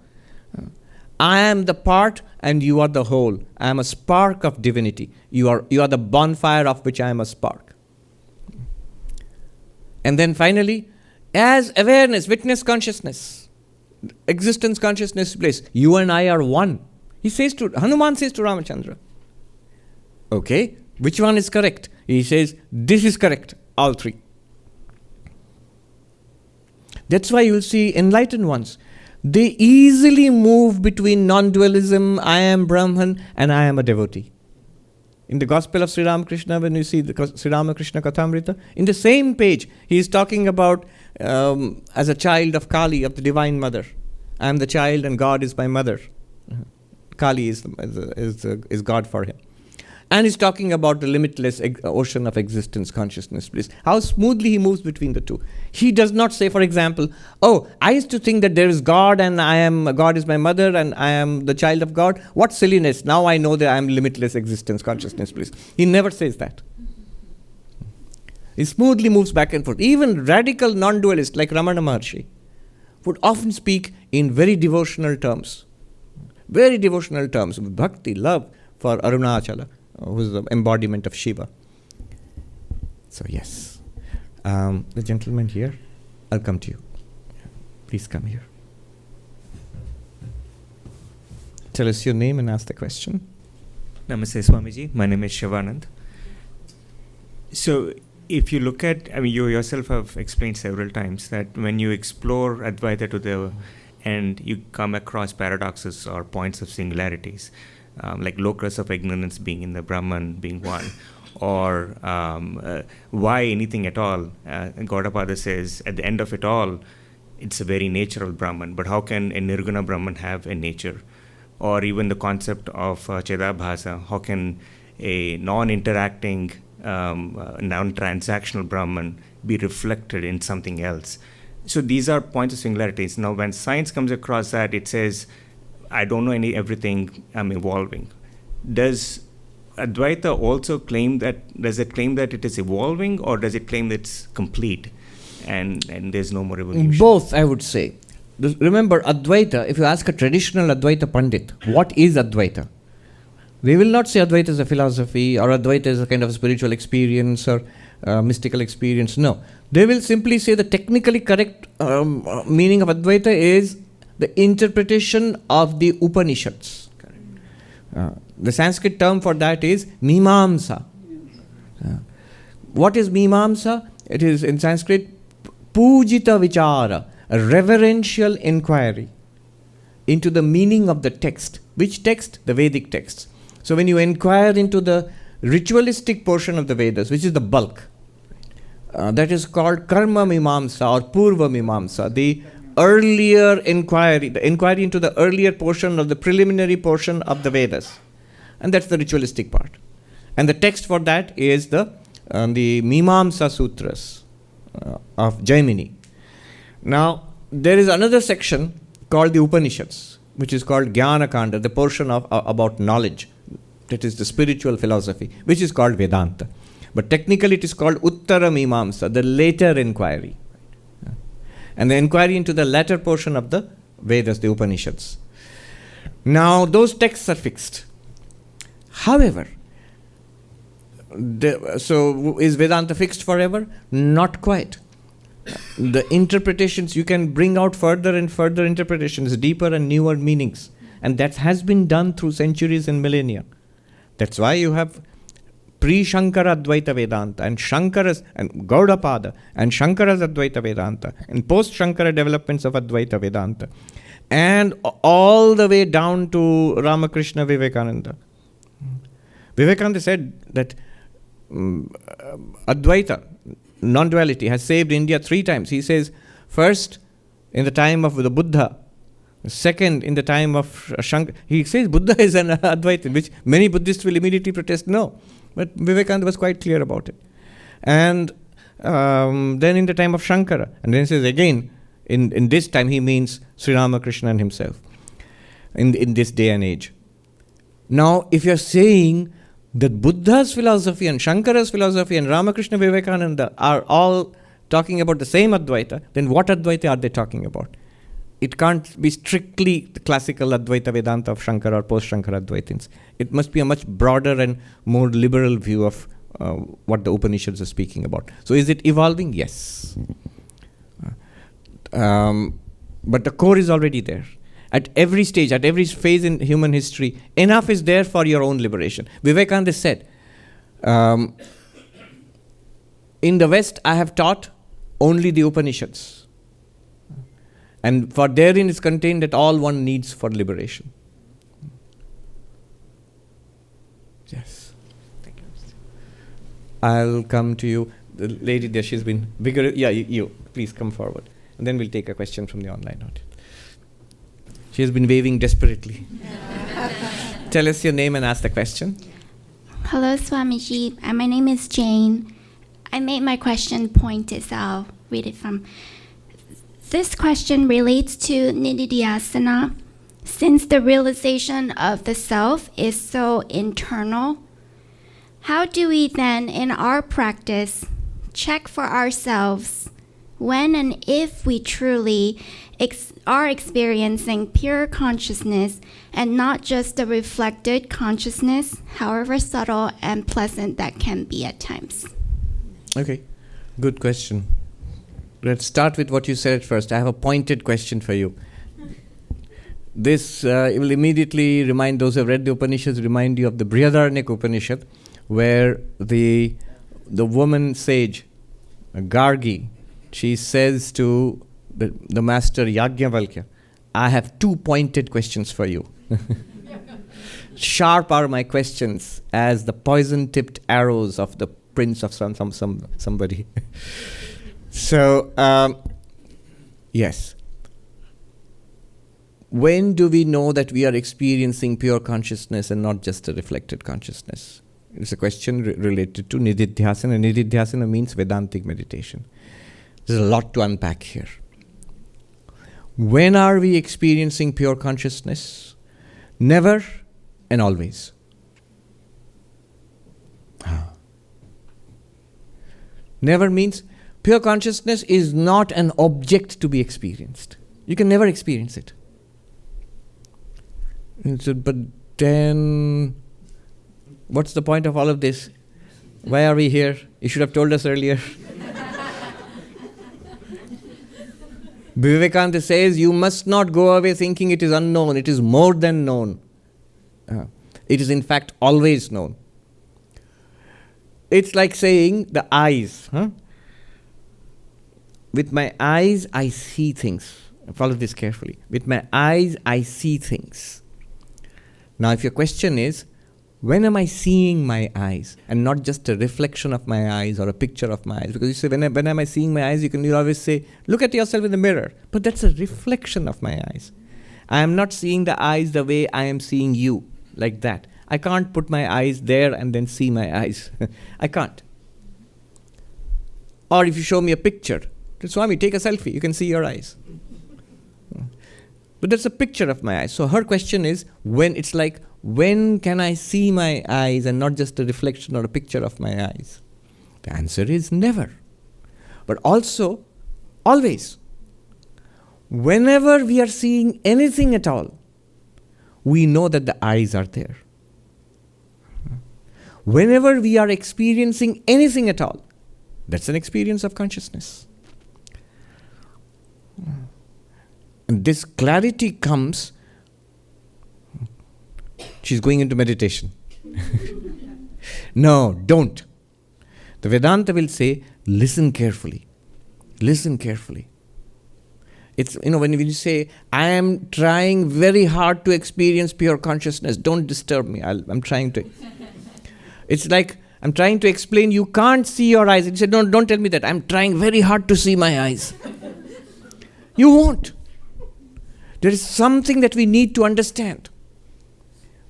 I am the part and you are the whole. I am a spark of divinity. You are the bonfire of which I am a spark. And then finally, as awareness, witness consciousness, existence consciousness bliss, you and I are one. Hanuman says to Ramachandra, okay, which one is correct? He says, this is correct, all three. That's why you'll see enlightened ones. They easily move between non-dualism, I am Brahman, and I am a devotee. In the Gospel of Sri Ramakrishna, when you see the Sri Ramakrishna Kathamrita, in the same page, he is talking about as a child of Kali, of the Divine Mother. I am the child and God is my mother. Kali is God for him. And he's talking about the limitless ocean of existence, consciousness, bliss. How smoothly he moves between the two. He does not say, for example, oh, I used to think that there is God and God is my mother and I am the child of God. What silliness. Now I know that I am limitless existence, consciousness, bliss. He never says that. He smoothly moves back and forth. Even radical non-dualists like Ramana Maharshi would often speak in very devotional terms. Very devotional terms. Bhakti, love for Arunachala, who is the embodiment of Shiva. So yes. The gentleman here, I'll come to you. Please come here. Tell us your name and ask the question. Namaste Swamiji, my name is Shivanand. So if you look at, you yourself have explained several times that when you explore Advaita to the end, you come across paradoxes or points of singularities, like locus of ignorance being in the Brahman being one, or why anything at all. Gaudapada says, at the end of it all, it's a very natural Brahman, but how can a Nirguna Brahman have a nature? Or even the concept of Chedabhasa, how can a non-interacting, non-transactional Brahman be reflected in something else? So these are points of singularities. Now when science comes across that, it says, I don't know everything, I'm evolving. Does Advaita also claim that, does it claim that it is evolving, or does it claim that it's complete and there's no more evolution? Both, I would say. Remember, Advaita, if you ask a traditional Advaita Pandit, what is Advaita? They will not say Advaita is a philosophy or Advaita is a kind of spiritual experience or mystical experience. No. They will simply say the technically correct meaning of Advaita is the interpretation of the Upanishads. The Sanskrit term for that is mimamsa. What is mimamsa? It is in Sanskrit pujita vichara, a reverential inquiry into the meaning of the text. Which text? The Vedic texts. So when you inquire into the ritualistic portion of the Vedas, which is the bulk, that is called karma mimamsa or purva mimamsa, the earlier inquiry, the inquiry into the earlier portion or the preliminary portion of the Vedas. And that's the ritualistic part. And the text for that is the Mimamsa Sutras of Jaimini. Now, there is another section called the Upanishads, which is called Jnana Kanda, the portion of about knowledge. That is the spiritual philosophy, which is called Vedanta. But technically it is called Uttara Mimamsa, the later inquiry. And the inquiry into the latter portion of the Vedas, the Upanishads. Now, those texts are fixed. However, so is Vedanta fixed forever? Not quite. The interpretations, you can bring out further and further interpretations, deeper and newer meanings. And that has been done through centuries and millennia. That's why you have pre-Shankara Advaita Vedanta and Shankara's and Gaudapada and Shankara's Advaita Vedanta and post-Shankara developments of Advaita Vedanta and all the way down to Ramakrishna Vivekananda. Vivekananda said that Advaita, non-duality, has saved India 3 times. He says, first, in the time of the Buddha, second, in the time of Shankara. He says Buddha is an Advaita, which many Buddhists will immediately protest, no. But Vivekananda was quite clear about it. And then in the time of Shankara, and then he says again, in this time he means Sri Ramakrishna himself, in this day and age. Now, if you're saying that Buddha's philosophy and Shankara's philosophy and Ramakrishna Vivekananda are all talking about the same Advaita, then what Advaita are they talking about? It can't be strictly the classical Advaita Vedanta of Shankara or post-Shankara Advaitins. It must be a much broader and more liberal view of what the Upanishads are speaking about. So is it evolving? Yes. But the core is already there. At every stage, at every phase in human history, enough is there for your own liberation. Vivekananda said, in the West, I have taught only the Upanishads. And for therein is contained that all one needs for liberation. Yes. Thank you. I'll come to you. The lady there, she's been vigorous. Yeah, you. Please come forward. And then we'll take a question from the online audience. She has been waving desperately. Tell us your name and ask the question. Hello, Swamiji. My name is Jane. I made my question pointed, so I'll read it from. This question relates to nididhyasana. Since the realization of the self is so internal, how do we then, in our practice, check for ourselves when and if we truly are experiencing pure consciousness and not just a reflected consciousness, however subtle and pleasant that can be at times? Okay, good question. Let's start with what you said first. I have a pointed question for you. This will immediately remind those who have read the Upanishads, remind you of the Brihadaranyaka Upanishad, where the woman sage, Gargi, she says to the master Yajnavalkya, I have 2 pointed questions for you. Sharp are my questions as the poison-tipped arrows of the prince of somebody. So, yes. When do we know that we are experiencing pure consciousness and not just a reflected consciousness? It's a question related to nididhyasana. Nididhyasana means Vedantic meditation. There's a lot to unpack here. When are we experiencing pure consciousness? Never and always. Never means pure consciousness is not an object to be experienced. You can never experience it. But then, what's the point of all of this? Why are we here? You should have told us earlier. Vivekananda says you must not go away thinking it is unknown. It is more than known. It is in fact always known. It's like saying the eyes. With my eyes, I see things. Follow this carefully. With my eyes, I see things. Now, if your question is, when am I seeing my eyes? And not just a reflection of my eyes or a picture of my eyes. Because you say, when am I seeing my eyes? You always say, look at yourself in the mirror. But that's a reflection of my eyes. I am not seeing the eyes the way I am seeing you, like that. I can't put my eyes there and then see my eyes. I can't. Or if you show me a picture, Swami, take a selfie, you can see your eyes. But that's a picture of my eyes. So her question is, when can I see my eyes and not just a reflection or a picture of my eyes? The answer is never. But also, always. Whenever we are seeing anything at all, we know that the eyes are there. Whenever we are experiencing anything at all, that's an experience of consciousness. And this clarity comes, she's going into meditation. No, don't. The Vedanta will say, listen carefully. Listen carefully. It's, when you say, I am trying very hard to experience pure consciousness, don't disturb me. I'm trying to. It's like, I'm trying to explain, you can't see your eyes. He said, no, don't tell me that. I'm trying very hard to see my eyes. You won't. There is something that we need to understand.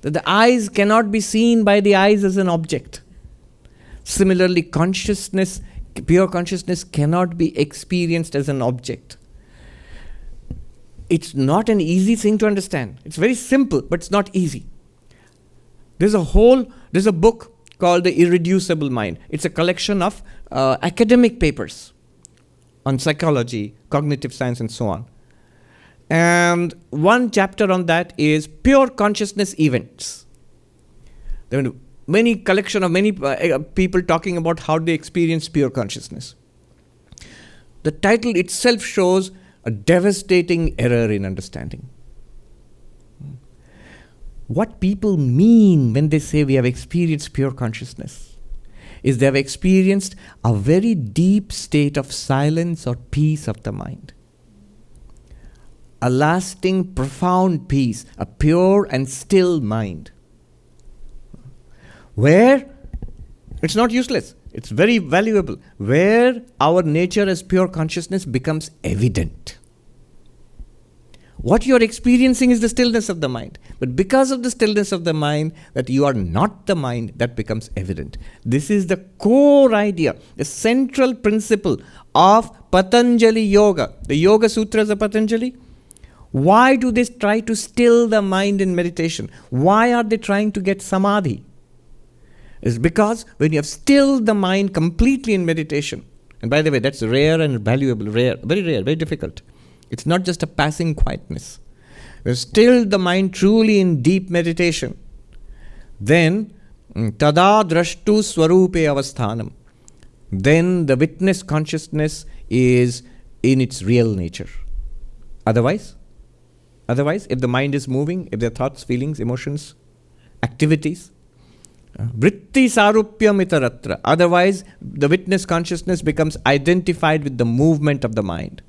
That the eyes cannot be seen by the eyes as an object. Similarly, consciousness, pure consciousness cannot be experienced as an object. It's not an easy thing to understand. It's very simple, but it's not easy. There's a book called The Irreducible Mind. It's a collection of academic papers on psychology, cognitive science, and so on. And one chapter on that is pure consciousness events. There are many people talking about how they experience pure consciousness. The title itself shows a devastating error in understanding. What people mean when they say we have experienced pure consciousness is they have experienced a very deep state of silence or peace of the mind. A lasting, profound peace, a pure and still mind. Where it's not useless, it's very valuable. Where our nature as pure consciousness becomes evident. What you are experiencing is the stillness of the mind. But because of the stillness of the mind, that you are not the mind, that becomes evident. This is the core idea, the central principle of Patanjali Yoga. The Yoga Sutras of Patanjali. Why do they try to still the mind in meditation? Why are they trying to get samadhi? It's because when you have stilled the mind completely in meditation, and by the way, that's rare and valuable, very rare, very difficult. It's not just a passing quietness. When you stilled the mind truly in deep meditation, then tada drashtu swarupe avasthanam. Then the witness consciousness is in its real nature. Otherwise, if the mind is moving, if there are thoughts, feelings, emotions, activities, vritti sarupyam itaratra. Otherwise, the witness consciousness becomes identified with the movement of the mind.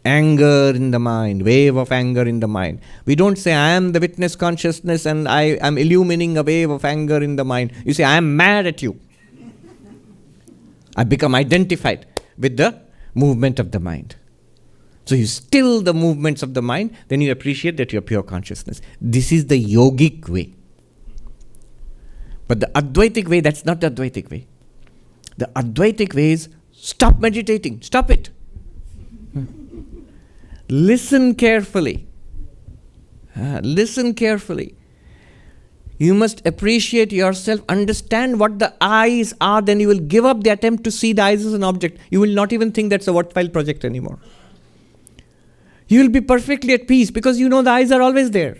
Anger in the mind, wave of anger in the mind. We don't say, I am the witness consciousness and I am illumining a wave of anger in the mind. You say, I am mad at you. I become identified with the movement of the mind. So you still the movements of the mind, then you appreciate that you are pure consciousness. This is the yogic way. But the Advaitic way, that's not the Advaitic way. The Advaitic way is stop meditating, stop it. Listen carefully. Listen carefully. You must appreciate yourself, understand what the eyes are, then you will give up the attempt to see the eyes as an object. You will not even think that's a worthwhile project anymore. You will be perfectly at peace because you know the eyes are always there.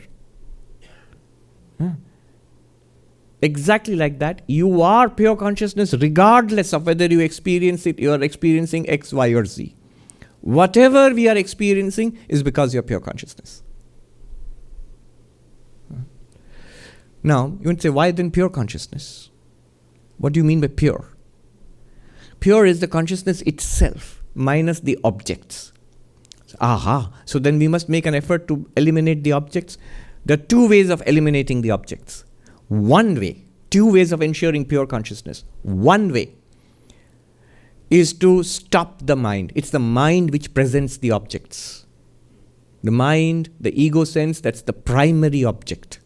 Exactly like that, you are pure consciousness regardless of whether you experience it, you are experiencing X, Y, or Z. Whatever we are experiencing is because you are pure consciousness. Now, you would say, why then pure consciousness? What do you mean by pure? Pure is the consciousness itself, minus the objects. Aha! So then we must make an effort to eliminate the objects. There are two ways of eliminating the objects. One way, two ways of ensuring pure consciousness. One way is to stop the mind. It's the mind which presents the objects. The mind, the ego sense, that's the primary object.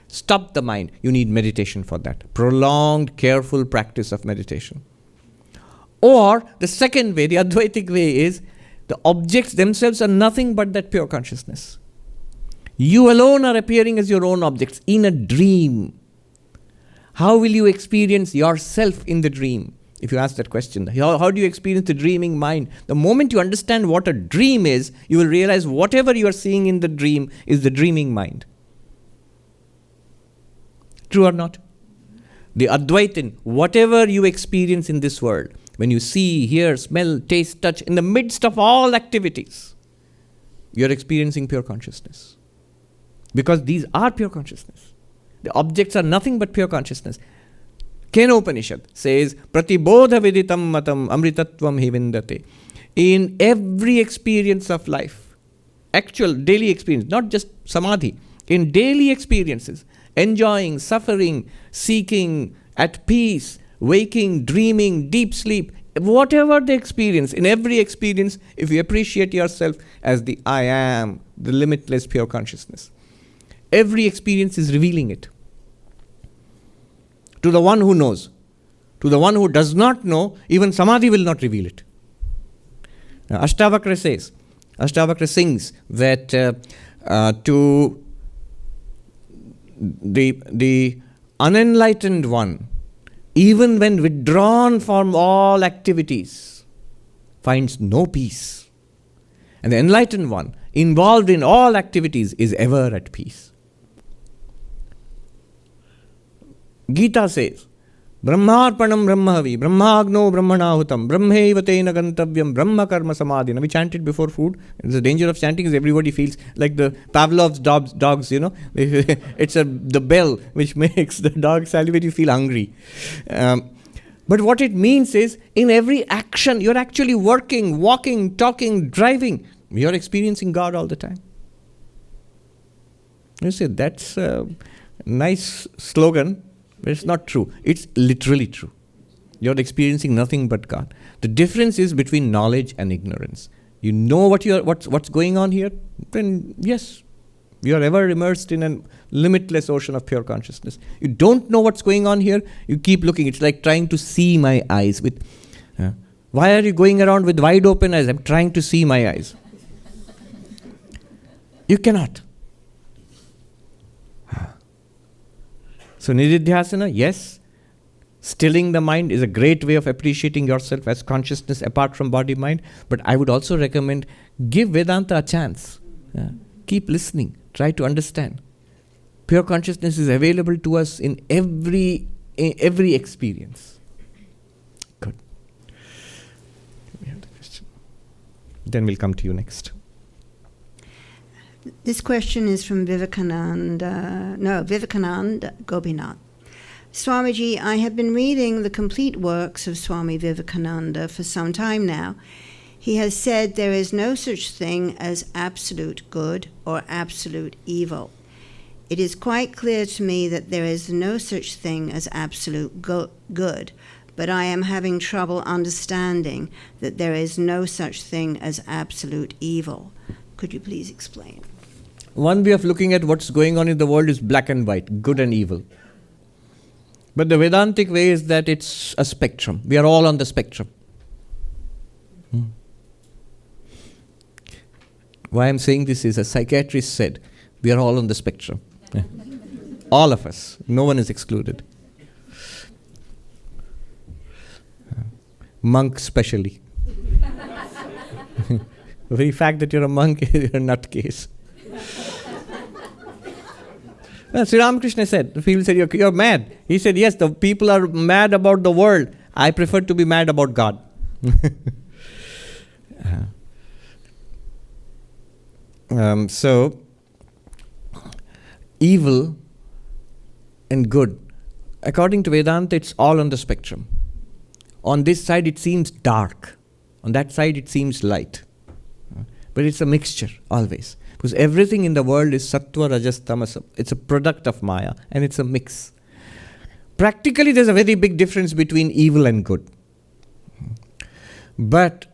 Stop the mind. You need meditation for that. Prolonged, careful practice of meditation. Or the second way, the Advaitic way, is the objects themselves are nothing but that pure consciousness. You alone are appearing as your own objects in a dream. How will you experience yourself in the dream? If you ask that question, how do you experience the dreaming mind? The moment you understand what a dream is, you will realize whatever you are seeing in the dream is the dreaming mind. True or not? The Advaitin, whatever you experience in this world, when you see, hear, smell, taste, touch, in the midst of all activities, you are experiencing pure consciousness. Because these are pure consciousness. The objects are nothing but pure consciousness. Kena Upanishad says, Pratibodha viditam matam amritatvam hi vindate. In every experience of life, actual daily experience, not just samadhi, in daily experiences, enjoying, suffering, seeking, at peace, waking, dreaming, deep sleep, whatever the experience, in every experience, if you appreciate yourself as the I am, the limitless pure consciousness, every experience is revealing it. To the one who knows. To the one who does not know, even samadhi will not reveal it. Now, Ashtavakra sings that to the unenlightened one, even when withdrawn from all activities, finds no peace. And the enlightened one, involved in all activities, is ever at peace. Gita says, Brahmarpanam Brahmahavi, Brahmagno Brahmanahutam, Brahmeva Tena Gantavyam, Brahma Karma Samadhina. We chant it before food. The danger of chanting is everybody feels like the Pavlov's dogs, you know. It's the bell which makes the dog salivate, you feel hungry. But what it means is, in every action, you're actually working, walking, talking, driving. You're experiencing God all the time. You say, that's a nice slogan. But it's not true. It's literally true. You're experiencing nothing but God. The difference is between knowledge and ignorance. You know what's going on here, then yes, you are ever immersed in a limitless ocean of pure consciousness. You don't know what's going on here, you keep looking. It's like trying to see my eyes. Why are you going around with wide open eyes? I'm trying to see my eyes. You cannot. So nididhyasana, yes, stilling the mind is a great way of appreciating yourself as consciousness apart from body-mind. But I would also recommend, give Vedanta a chance. Keep listening. Try to understand. Pure consciousness is available to us in every experience. Good. We have the question. Then we'll come to you next. This question is from Vivekananda Gopinath. Swamiji, I have been reading the complete works of Swami Vivekananda for some time now. He has said there is no such thing as absolute good or absolute evil. It is quite clear to me that there is no such thing as absolute good, but I am having trouble understanding that there is no such thing as absolute evil. Could you please explain? One way of looking at what's going on in the world is black and white, good and evil. But the Vedantic way is that it's a spectrum. We are all on the spectrum. Why I'm saying this is, a psychiatrist said, we are all on the spectrum. All of us. No one is excluded. Monk especially. The very fact that you're a monk, you're a nutcase. Sri Ramakrishna said, the people said, you're mad. He said, yes, the people are mad about the world. I prefer to be mad about God. So, evil and good. According to Vedanta, it's all on the spectrum. On this side, it seems dark. On that side, it seems light. But it's a mixture, always. Because everything in the world is sattva, rajas, tamas. It's a product of Maya, and it's a mix. Practically, there's a very big difference between evil and good. But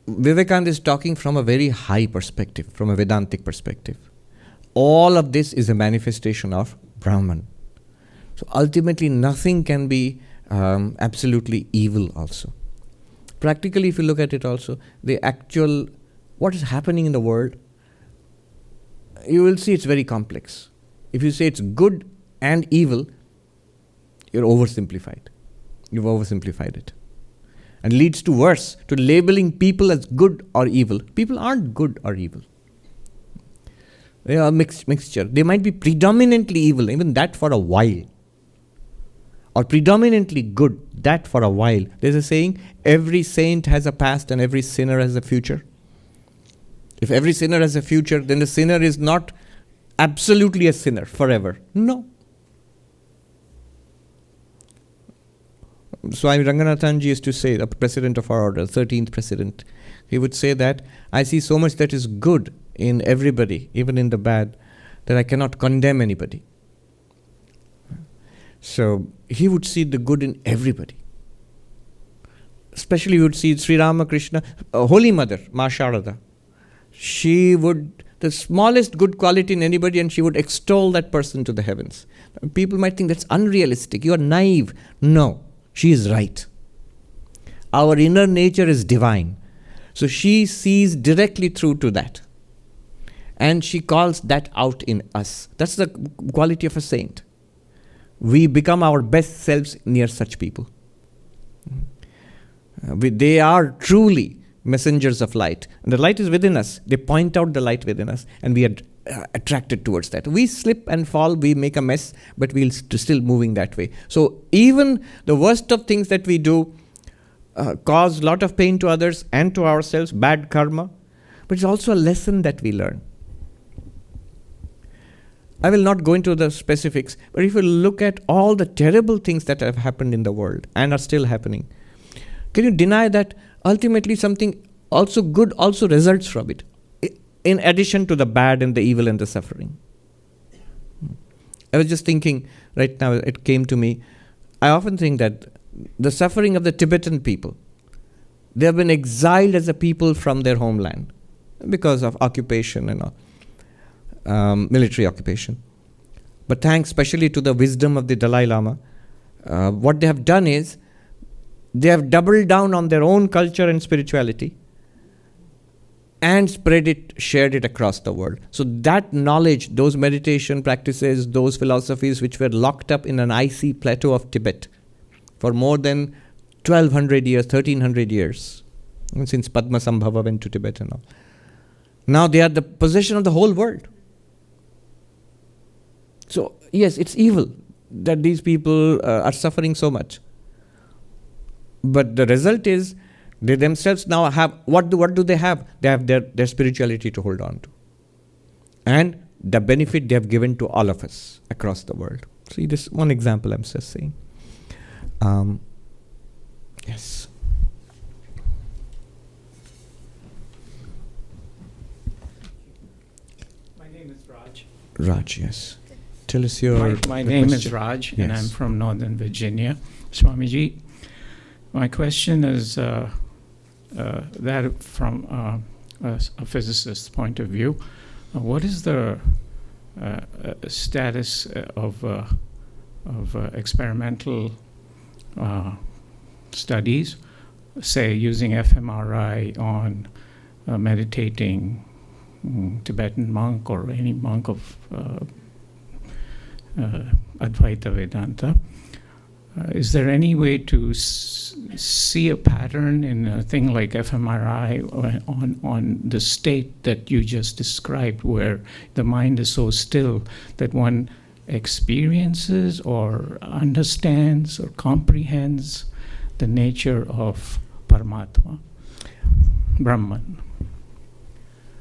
Vivekananda is talking from a very high perspective, from a Vedantic perspective. All of this is a manifestation of Brahman. So ultimately, nothing can be absolutely evil also. Practically, if you look at it also, the actual, what is happening in the world, you will see it's very complex. If you say it's good and evil, you're oversimplified. You've oversimplified it. And leads to worse, to labeling people as good or evil. People aren't good or evil. They are a mixture. They might be predominantly evil, even that for a while. Or predominantly good, that for a while. There's a saying, every saint has a past and every sinner has a future. If every sinner has a future, then the sinner is not absolutely a sinner forever. No. Swami Ranganathanji used to say, the president of our order, 13th president, he would say that, I see so much that is good in everybody, even in the bad, that I cannot condemn anybody. So he would see the good in everybody. Especially you would see Sri Ramakrishna, Holy Mother, Ma Sharada. She would, the smallest good quality in anybody, and she would extol that person to the heavens. People might think that's unrealistic, you are naive. No, she is right. Our inner nature is divine. So she sees directly through to that. And she calls that out in us. That's the quality of a saint. We become our best selves near such people. They are truly messengers of light. And the light is within us. They point out the light within us, and we are attracted towards that. We slip and fall, we make a mess, but we'll still moving that way. So even the worst of things that we do cause a lot of pain to others and to ourselves, bad karma, but it's also a lesson that we learn. I will not go into the specifics, but if you look at all the terrible things that have happened in the world and are still happening, can you deny that ultimately something also good also results from it, in addition to the bad and the evil and the suffering? I was just thinking, right now it came to me, I often think that the suffering of the Tibetan people, they have been exiled as a people from their homeland because of occupation and all. Military occupation. But thanks especially to the wisdom of the Dalai Lama, what they have done is, they have doubled down on their own culture and spirituality and shared it across the world. So that knowledge, those meditation practices, those philosophies which were locked up in an icy plateau of Tibet for more than 1200 years, 1300 years, since Padmasambhava went to Tibet and all. Now they are the possession of the whole world. So, yes, it's evil that these people are suffering so much. But the result is, they themselves now have, what do they have? They have their spirituality to hold on to. And the benefit they have given to all of us across the world. See, this one example I'm just saying. Yes. My name is Raj. Raj, yes. Tell us your My name question. is Raj, Yes. and I'm from Northern Virginia. Swamiji, my question is that from a physicist's point of view. What is the status of experimental studies, say using fMRI on meditating Tibetan monk or any monk of Advaita Vedanta? Is there any way to see a pattern in a thing like fMRI on the state that you just described, where the mind is so still that one experiences or understands or comprehends the nature of Paramatma? Brahman?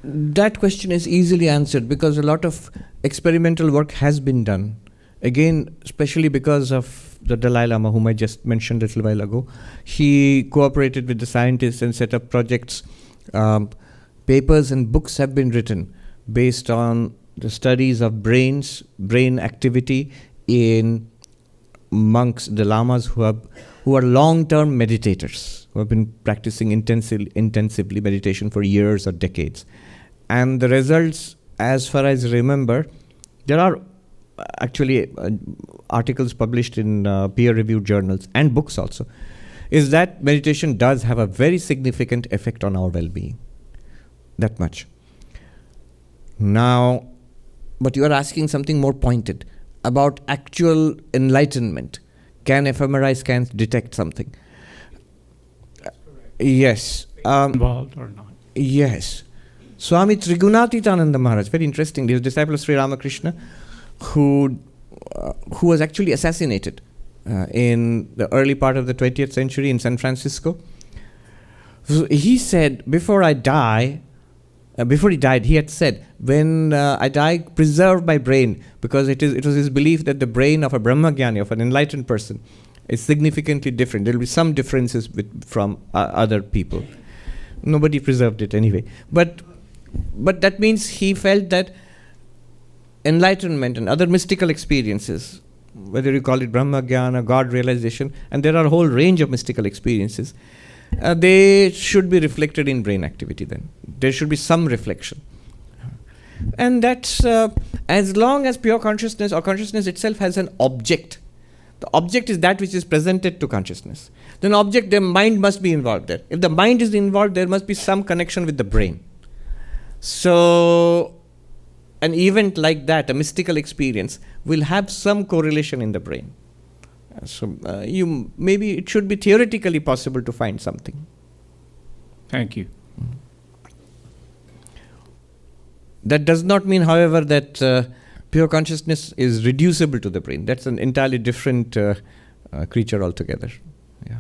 That question is easily answered because a lot of experimental work has been done. Again, especially because of the Dalai Lama, whom I just mentioned a little while ago. He cooperated with the scientists and set up projects. Papers and books have been written based on the studies of brain activity in monks, the lamas who are long-term meditators, who have been practicing intensively meditation for years or decades. And the results, as far as I remember, there are actually articles published in peer-reviewed journals and books also, is that meditation does have a very significant effect on our well-being. That much. Now, but you are asking something more pointed about actual enlightenment. Can fMRI scans detect something? Yes. Involved or not? Yes. Swami Trigunatitananda Maharaj, very interesting, he was a disciple of Sri Ramakrishna, who was actually assassinated in the early part of the 20th century in San Francisco. So he said, before he died, he had said, when I die, preserve my brain, because it was his belief that the brain of a Brahmagyani, of an enlightened person, is significantly different. There will be some differences from other people. Nobody preserved it anyway. But that means he felt that enlightenment and other mystical experiences, whether you call it Brahmagyana, God realization, and there are a whole range of mystical experiences, they should be reflected in brain activity then. There should be some reflection. And that's as long as pure consciousness or consciousness itself has an object. The object is that which is presented to consciousness. Then the mind must be involved there. If the mind is involved, there must be some connection with the brain. So an event like that, a mystical experience, will have some correlation in the brain. So maybe it should be theoretically possible to find something. Thank you. That does not mean, however, that pure consciousness is reducible to the brain. That's an entirely different creature altogether. Yeah.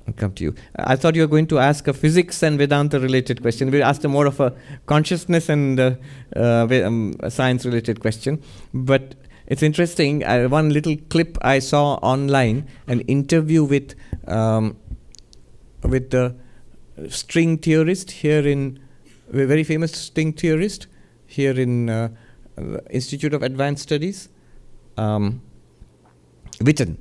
I'll come to you. I thought you were going to ask a physics and Vedanta related question. We asked more of a consciousness and science related question. But it's interesting. One little clip I saw online, an interview with the string theorist here in, a very famous string theorist here in Institute of Advanced Studies, Ed Witten.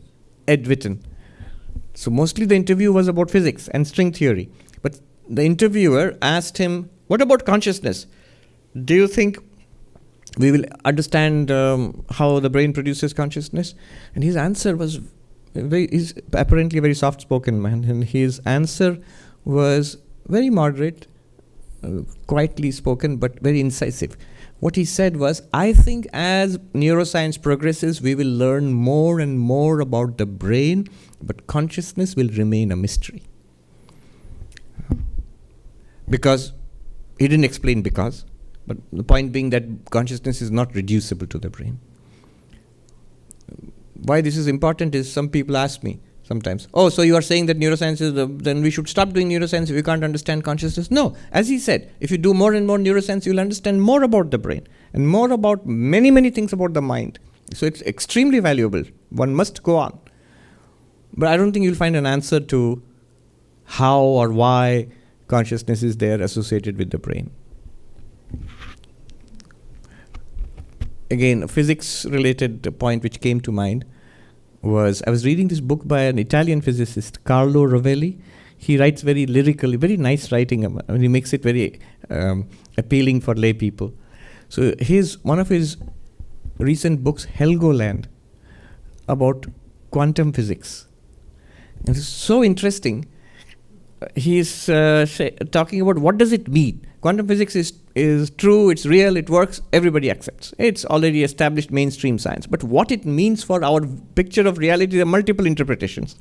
So mostly the interview was about physics and string theory. But the interviewer asked him, what about consciousness? Do you think we will understand how the brain produces consciousness? And his answer was, he's apparently a very soft-spoken man, and his answer was very moderate, quietly spoken, but very incisive. What he said was, I think as neuroscience progresses, we will learn more and more about the brain, but consciousness will remain a mystery. Because, he didn't explain because, but the point being that consciousness is not reducible to the brain. Why this is important is some people ask me sometimes, oh, so you are saying that neuroscience is, then we should stop doing neuroscience if we can't understand consciousness? No, as he said, if you do more and more neuroscience, you'll understand more about the brain and more about many, many things about the mind. So it's extremely valuable. One must go on. But I don't think you'll find an answer to how or why consciousness is there associated with the brain. Again, a physics-related point which came to mind was, I was reading this book by an Italian physicist, Carlo Rovelli. He writes very lyrically, very nice writing. I mean, he makes it very appealing for lay people. So one of his recent books, Helgoland, about quantum physics. And it's so interesting. He's talking about what does it mean. Quantum physics is true, it's real, it works, everybody accepts. It's already established mainstream science. But what it means for our picture of reality, there are multiple interpretations.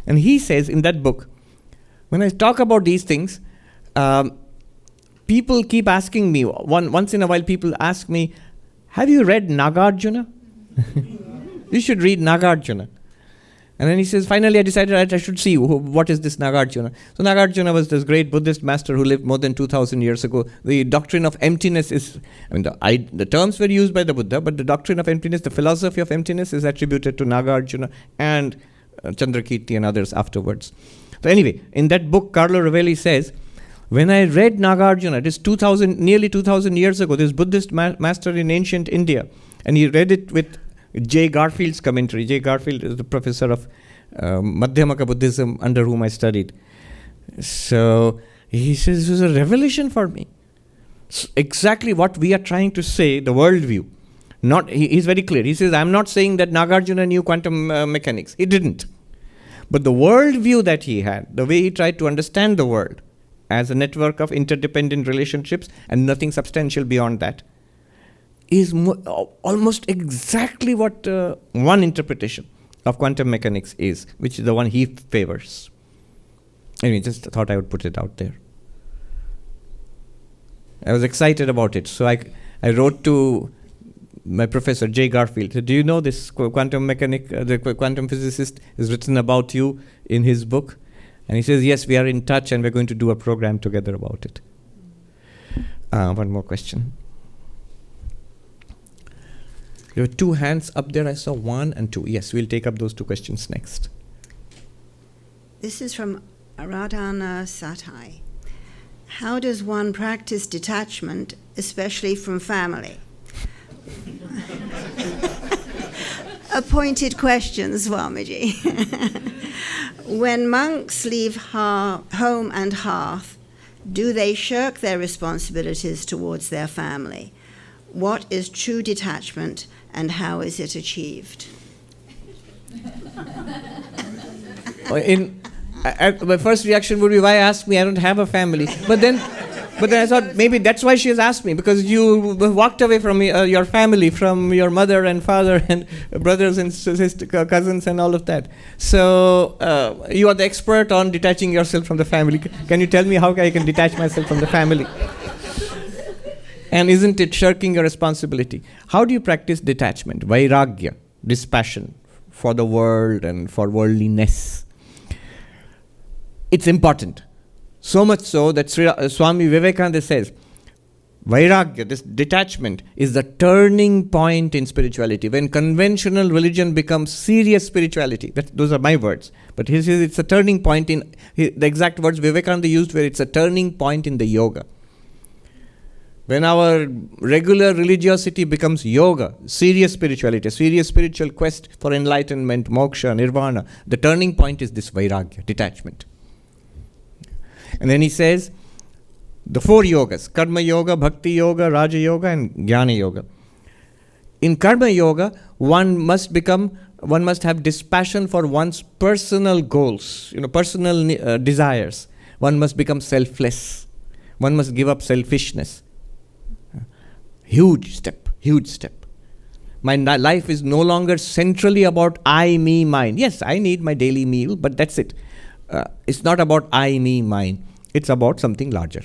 And he says in that book, when I talk about these things, people keep asking me, once in a while people ask me, have you read Nagarjuna? You should read Nagarjuna. And then he says, finally I decided that I should see what is this Nagarjuna. So Nagarjuna was this great Buddhist master who lived more than 2,000 years ago. The doctrine of emptiness is, the terms were used by the Buddha, but the doctrine of emptiness, the philosophy of emptiness is attributed to Nagarjuna and Chandrakirti and others afterwards. So anyway, in that book, Carlo Rovelli says, when I read Nagarjuna, it is nearly 2,000 years ago, this Buddhist master in ancient India, and he read it with J. Garfield's commentary. J. Garfield is the professor of Madhyamaka Buddhism under whom I studied. So he says, it was a revelation for me. So exactly what we are trying to say, the worldview. He's very clear. He says, I'm not saying that Nagarjuna knew quantum mechanics. He didn't. But the worldview that he had, the way he tried to understand the world as a network of interdependent relationships and nothing substantial beyond that, is almost exactly what one interpretation of quantum mechanics is, which is the one he favors. Anyway, just thought I would put it out there. I was excited about it. So I wrote to my professor, J. Garfield, said, do you know this quantum mechanic, the quantum physicist has written about you in his book? And he says, yes, we are in touch and we're going to do a program together about it. One more question. There were two hands up there. I saw 1 and 2. Yes, we'll take up those 2 questions next. This is from Aradhana Satai. How does one practice detachment, especially from family? A pointed question, Swamiji. When monks leave home and hearth, do they shirk their responsibilities towards their family? What is true detachment and how is it achieved? My first reaction would be, why ask me? I don't have a family. But then I thought maybe that's why she has asked me, because you walked away from your family, from your mother and father and brothers and cousins and all of that. So you are the expert on detaching yourself from the family. Can you tell me how I can detach myself from the family? And isn't it shirking your responsibility? How do you practice detachment? Vairagya, dispassion for the world and for worldliness. It's important. So much so that Swami Vivekananda says, Vairagya, this detachment, is the turning point in spirituality. When conventional religion becomes serious spirituality, those are my words, but he says it's a turning point in, the exact words Vivekananda used were, it's a turning point in the yoga. When our regular religiosity becomes yoga, serious spirituality, a serious spiritual quest for enlightenment, moksha, nirvana, the turning point is this vairagya, detachment. And then he says, the 4 yogas, Karma Yoga, Bhakti Yoga, Raja Yoga and Jnana Yoga. In Karma Yoga, one must have dispassion for one's personal goals, personal desires. One must become selfless. One must give up selfishness. Huge step. My life is no longer centrally about I, me, mine. Yes, I need my daily meal, but that's it. It's not about I, me, mine. It's about something larger.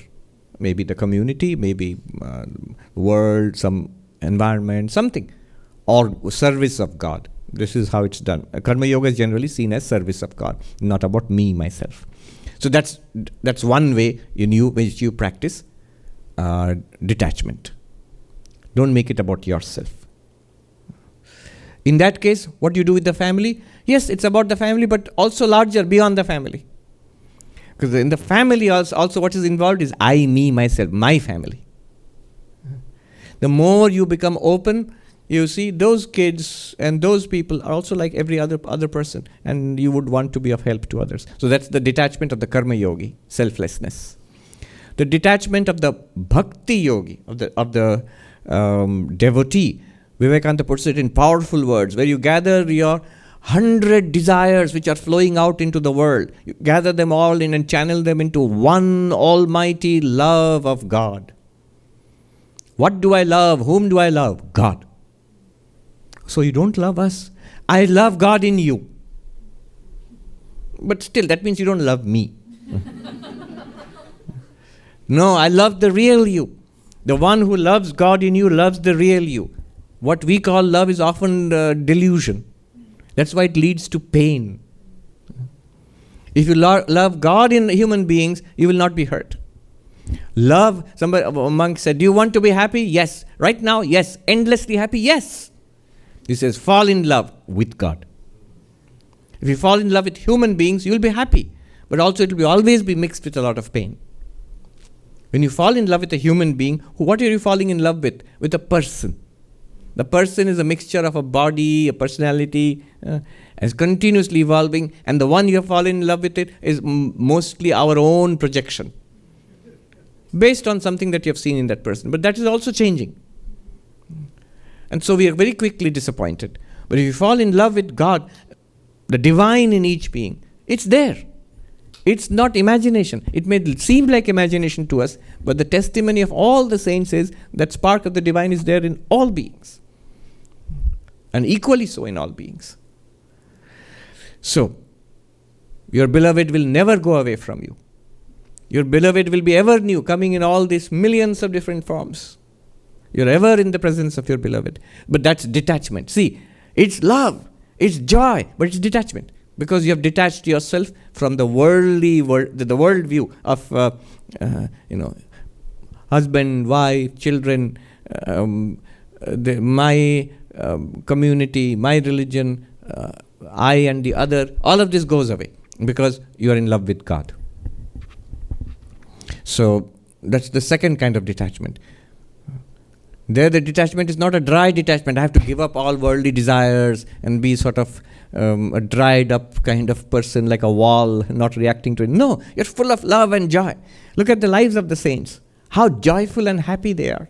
Maybe the community, maybe world, some environment, something. Or service of God. This is how it's done. Karma Yoga is generally seen as service of God, not about me, myself. So that's one way which you practice detachment. Don't make it about yourself. In that case, what do you do with the family? Yes, it's about the family, but also larger, beyond the family. Because in the family also what is involved is I, me, myself, my family. The more you become open, you see those kids and those people are also like every other person, and you would want to be of help to others. So that's the detachment of the karma yogi, selflessness. The detachment of the bhakti yogi, of the devotee, Vivekananda puts it in powerful words, where you gather your 100 desires which are flowing out into the world. You gather them all in and channel them into one almighty love of God. What do I love? Whom do I love? God. So you don't love us. I love God in you. But still, that means you don't love me. No, I love the real you. The one who loves God in you loves the real you. What we call love is often delusion. That's why it leads to pain. If you love God in human beings, you will not be hurt. Love, a monk said, do you want to be happy? Yes. Right now? Yes. Endlessly happy? Yes. He says, fall in love with God. If you fall in love with human beings, you will be happy. But also it will always be mixed with a lot of pain. When you fall in love with a human being, what are you falling in love with? With a person. The person is a mixture of a body, a personality, is continuously evolving, and the one you have fallen in love with it is mostly our own projection, based on something that you have seen in that person. But that is also changing. And so we are very quickly disappointed. But if you fall in love with God, the divine in each being, it's there. It's not imagination. It may seem like imagination to us, but the testimony of all the saints is that spark of the divine is there in all beings. And equally so in all beings. So, your beloved will never go away from you. Your beloved will be ever new, coming in all these millions of different forms. You're ever in the presence of your beloved. But that's detachment. See, it's love, it's joy, but it's detachment. Because you have detached yourself from the worldly the world view of husband, wife, children, my community, my religion, I and the other. All of this goes away because you are in love with God. So that's the second kind of detachment. There the detachment is not a dry detachment. I have to give up all worldly desires and be sort of a dried up kind of person, like a wall, not reacting to it. No, you're full of love and joy. Look at the lives of the saints. How joyful and happy they are.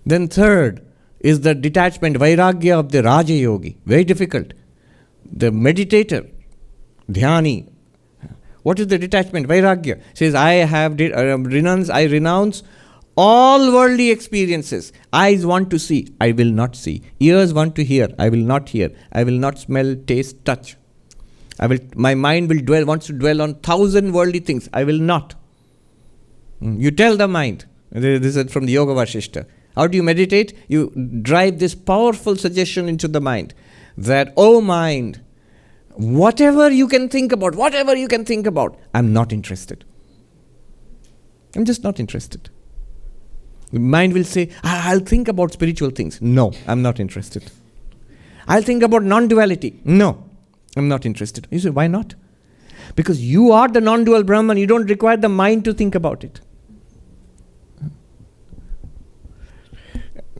Then third is the detachment, vairagya of the Raja Yogi. Very difficult. The meditator, dhyani. What is the detachment? Vairagya. Says, I renounce all worldly experiences. Eyes want to see, I will not see. Ears want to hear, I will not hear. I will not smell, taste, touch. My mind wants to dwell on 1,000 worldly things. I will not. You tell the mind. This is from the Yoga Vasishta. How do you meditate? You drive this powerful suggestion into the mind that, oh mind, whatever you can think about, I'm not interested. I'm just not interested. The mind will say, I'll think about spiritual things. No, I'm not interested. I'll think about non-duality. No, I'm not interested. You say, why not? Because you are the non-dual Brahman. You don't require the mind to think about it.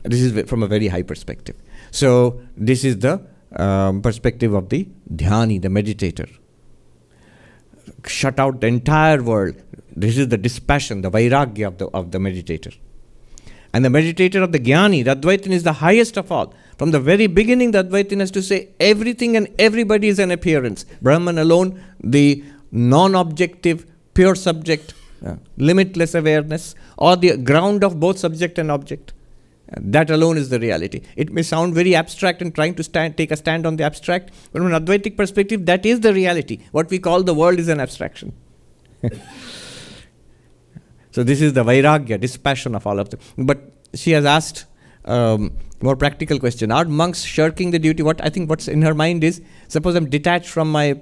This is from a very high perspective. So this is the perspective of the dhyani, the meditator. Shut out the entire world. This is the dispassion, the vairagya of the meditator. And the meditator of the jnani, the Advaitin, is the highest of all. From the very beginning, the Advaitin has to say everything and everybody is an appearance. Brahman alone, the non-objective, pure subject, limitless awareness, or the ground of both subject and object. That alone is the reality. It may sound very abstract and trying to take a stand on the abstract, but from an Advaitic perspective, that is the reality. What we call the world is an abstraction. So this is the vairagya, dispassion of all of them. But she has asked more practical question. Are monks shirking the duty? What's in her mind is, suppose I'm detached from my,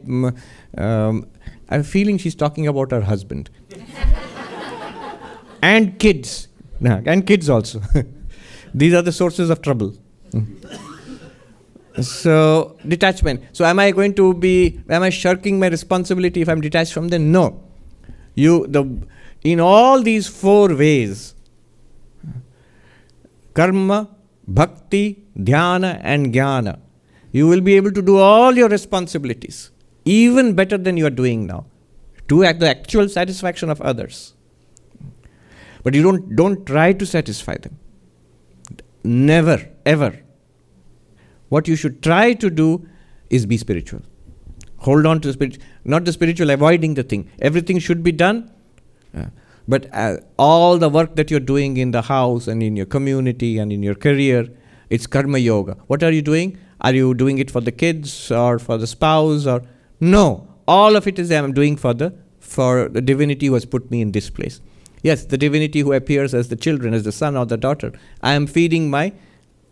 I'm feeling she's talking about her husband. And kids. And kids also. These are the sources of trouble. So, detachment. So am I shirking my responsibility if I'm detached from them? No. In all these four ways, karma, bhakti, dhyana and jnana, you will be able to do all your responsibilities, even better than you are doing now, to the actual satisfaction of others. But you don't try to satisfy them. Never, ever. What you should try to do is be spiritual. Hold on to the spiritual, not the spiritual avoiding the thing. Everything should be done. But all the work that you're doing in the house and in your community and in your career, it's karma yoga. What are you doing? Are you doing it for the kids or for the spouse? Or no, all of it is I'm doing for the divinity who has put me in this place. Yes, the divinity who appears as the children, as the son or the daughter. I am feeding my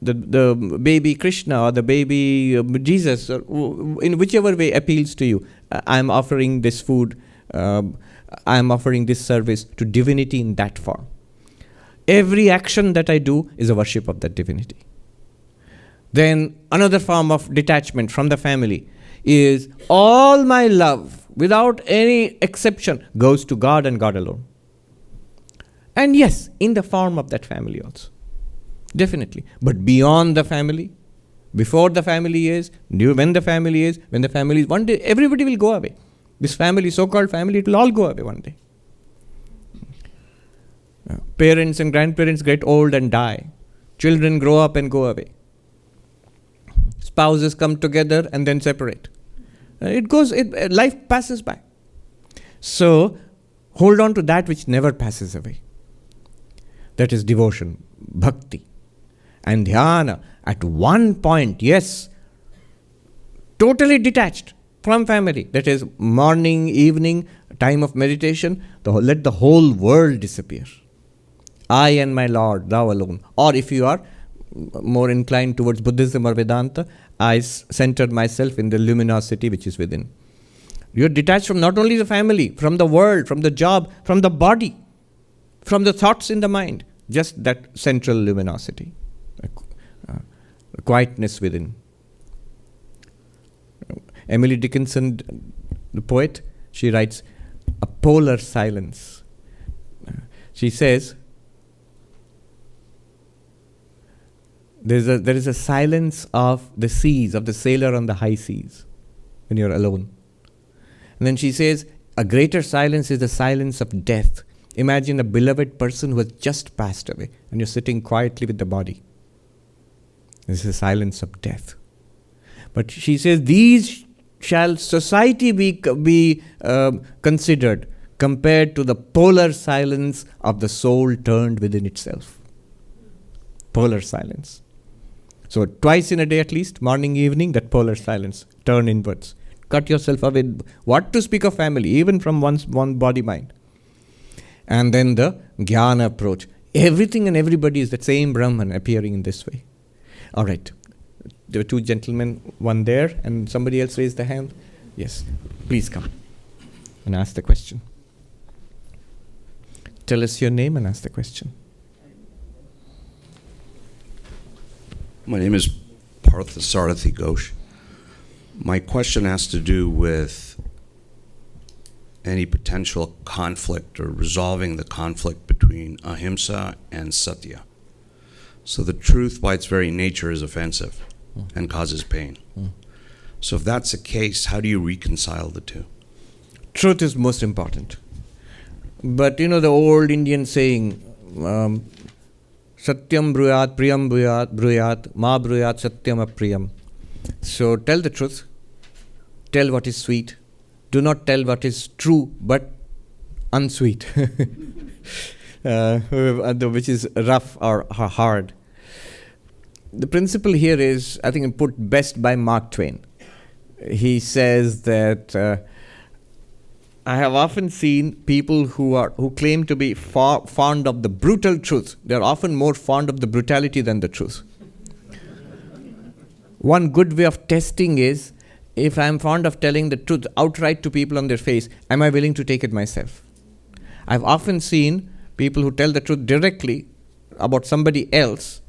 the baby Krishna or the baby Jesus, or in whichever way appeals to you. I'm offering this food, I'm offering this service to divinity in that form. Every action that I do is a worship of that divinity. Then another form of detachment from the family is all my love, without any exception, goes to God and God alone. And yes, in the form of that family also. Definitely. But beyond the family, before the family is, when the family is, one day everybody will go away. This family, so-called family, it will all go away one day. Parents and grandparents get old and die. Children grow up and go away. Spouses come together and then separate. Life passes by. So, hold on to that which never passes away. That is devotion, bhakti. And dhyana, at one point, yes, totally detached from family. That is morning, evening, time of meditation, let the whole world disappear. I and my Lord, thou alone. Or if you are more inclined towards Buddhism or Vedanta, I center myself in the luminosity which is within. You are detached from not only the family, from the world, from the job, from the body, from the thoughts in the mind. Just that central luminosity, quietness within. Emily Dickinson, the poet, she writes, a polar silence. She says, there is a silence of the seas, of the sailor on the high seas, when you're alone. And then she says, a greater silence is the silence of death. Imagine a beloved person who has just passed away, and you're sitting quietly with the body. This is the silence of death. But she says, these shall society be considered compared to the polar silence of the soul turned within itself. Polar silence. So twice in a day at least, morning, evening, that polar silence, turn inwards. Cut yourself away. What to speak of family, even from one body mind. And then the jnana approach. Everything and everybody is that same Brahman appearing in this way. All right. There were two gentlemen, one there, and somebody else raised the hand. Yes, please come and ask the question. Tell us your name and ask the question. My name is Parthasarathi Ghosh. My question has to do with any potential conflict or resolving the conflict between ahimsa and satya. So the truth by its very nature is offensive and causes pain. So if that's the case, how do you reconcile the two? Truth is most important. But you know the old Indian saying, Satyam bruyat, priyam bruyat, ma bruyat satyam apriyam. So tell the truth, tell what is sweet. Do not tell what is true but unsweet, which is rough or hard. The principle here is, I think, put best by Mark Twain. He says that I have often seen people who claim to be fond of the brutal truth. They are often more fond of the brutality than the truth. One good way of testing is, if I am fond of telling the truth outright to people on their face, am I willing to take it myself? I've often seen people who tell the truth directly about somebody else.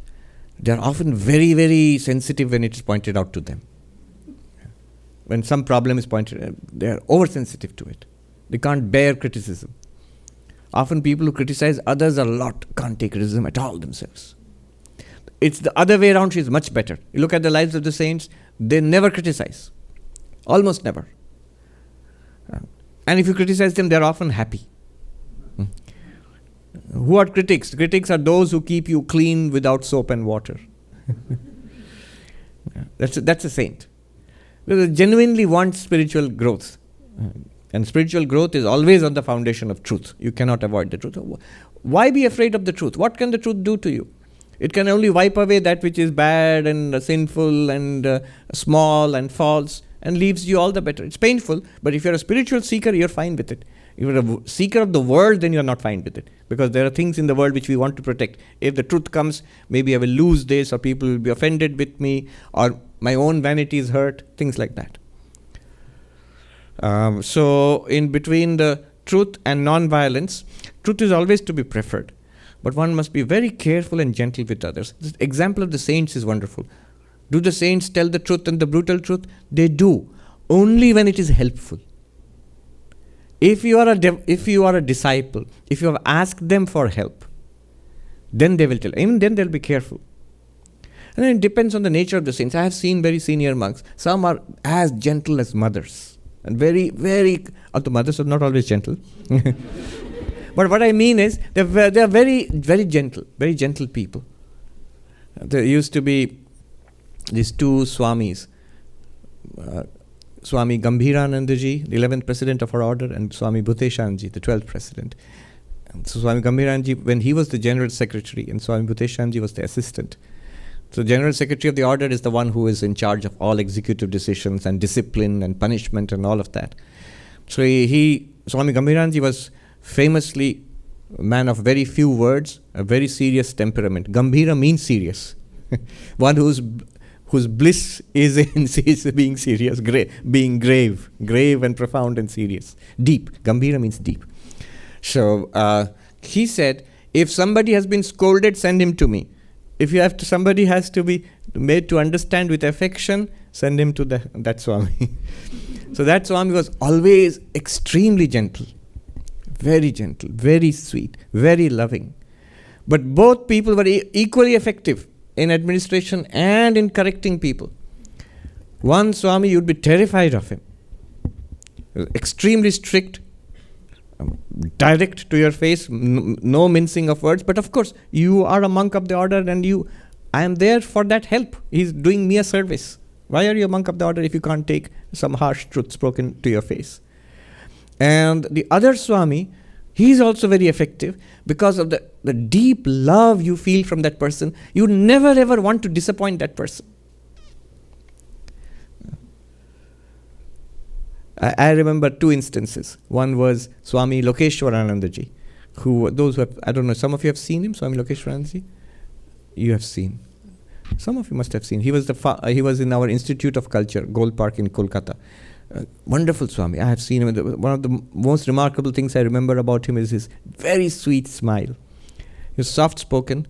They're often very, very sensitive when it is pointed out to them. When some problem is pointed out, they're oversensitive to it. They can't bear criticism. Often people who criticize others a lot can't take criticism at all themselves. It's the other way around, she's much better. You look at the lives of the saints, they never criticize. Almost never. And if you criticize them, they're often happy. Who are critics? Critics are those who keep you clean without soap and water. That's a saint. Because they genuinely want spiritual growth. And spiritual growth is always on the foundation of truth. You cannot avoid the truth. Why be afraid of the truth? What can the truth do to you? It can only wipe away that which is bad and sinful and small and false, and leaves you all the better. It's painful, but if you're a spiritual seeker, you're fine with it. If you're a seeker of the world, then you're not fine with it. Because there are things in the world which we want to protect. If the truth comes, maybe I will lose this, or people will be offended with me, or my own vanity is hurt, things like that. So in between the truth and non-violence, truth is always to be preferred. But one must be very careful and gentle with others. The example of the saints is wonderful. Do the saints tell the truth and the brutal truth? They do, only when it is helpful. If you are a disciple, if you have asked them for help, then they will tell. Even then they'll be careful. And then it depends on the nature of the saints. I have seen very senior monks. Some are as gentle as mothers. And very, very, although mothers are not always gentle. But what I mean is, they are very, very gentle people. There used to be these two Swamis, Swami Gambhiranandaji, the 11th president of our order, and Swami Bhuteshanji, the 12th president. And so Swami Gambhiranji, when he was the general secretary, and Swami Bhuteshanji was the assistant. So general secretary of the order is the one who is in charge of all executive decisions and discipline and punishment and all of that. So Swami Gambhiranji was famously a man of very few words, a very serious temperament. Gambhira means serious. One whose bliss is in being serious, being grave and profound and serious. Deep. Gambhira means deep. So he said, if somebody has been scolded, send him to me. If somebody has to be made to understand with affection, send him to that Swami. So that Swami was always extremely gentle, very sweet, very loving. But both people were equally effective in administration and in correcting people. One Swami, you'd be terrified of him. Extremely strict, direct to your face, no mincing of words. But of course, you are a monk of the order, and I am there for that help. He's doing me a service. Why are you a monk of the order if you can't take some harsh truth spoken to your face? And the other Swami, he's also very effective because of the deep love you feel from that person. You never ever want to disappoint that person. I remember two instances. One was Swami Lokeshwaranandaji, I don't know, some of you have seen him, Swami Lokeshwaranandaji? You have seen. Some of you must have seen. He was he was in our Institute of Culture, Gold Park in Kolkata. Wonderful Swami. I have seen him. One of the most remarkable things I remember about him is his very sweet smile. He was soft-spoken.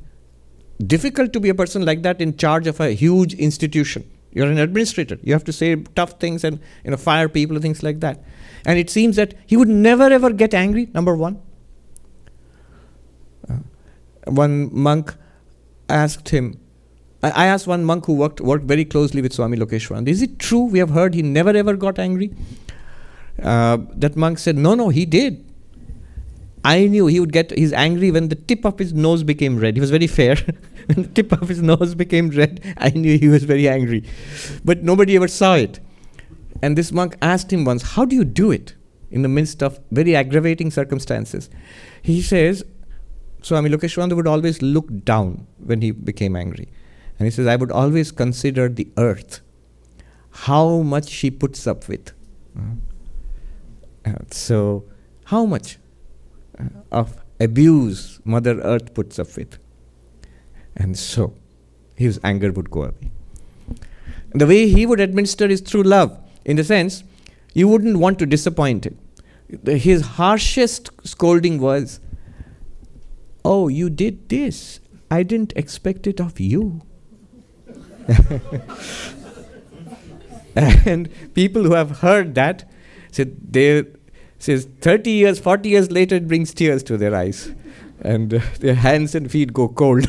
Difficult to be a person like that in charge of a huge institution. You're an administrator. You have to say tough things and fire people and things like that. And it seems that he would never ever get angry, number one. One monk asked him, I asked one monk who worked very closely with Swami Lokeshwarananda, is it true? We have heard he never ever got angry. That monk said, no, he did. I knew he would get angry when the tip of his nose became red. He was very fair. When the tip of his nose became red, I knew he was very angry. But nobody ever saw it. And this monk asked him once, how do you do it in the midst of very aggravating circumstances? He says, Swami Lokeshwarananda would always look down when he became angry. And he says, I would always consider the earth, how much she puts up with. So, how much of abuse Mother Earth puts up with. And so, his anger would go away. And the way he would administer is through love. In the sense, you wouldn't want to disappoint him. His harshest scolding was, oh, you did this. I didn't expect it of you. And people who have heard that says 30 years, 40 years later, it brings tears to their eyes. And their hands and feet go cold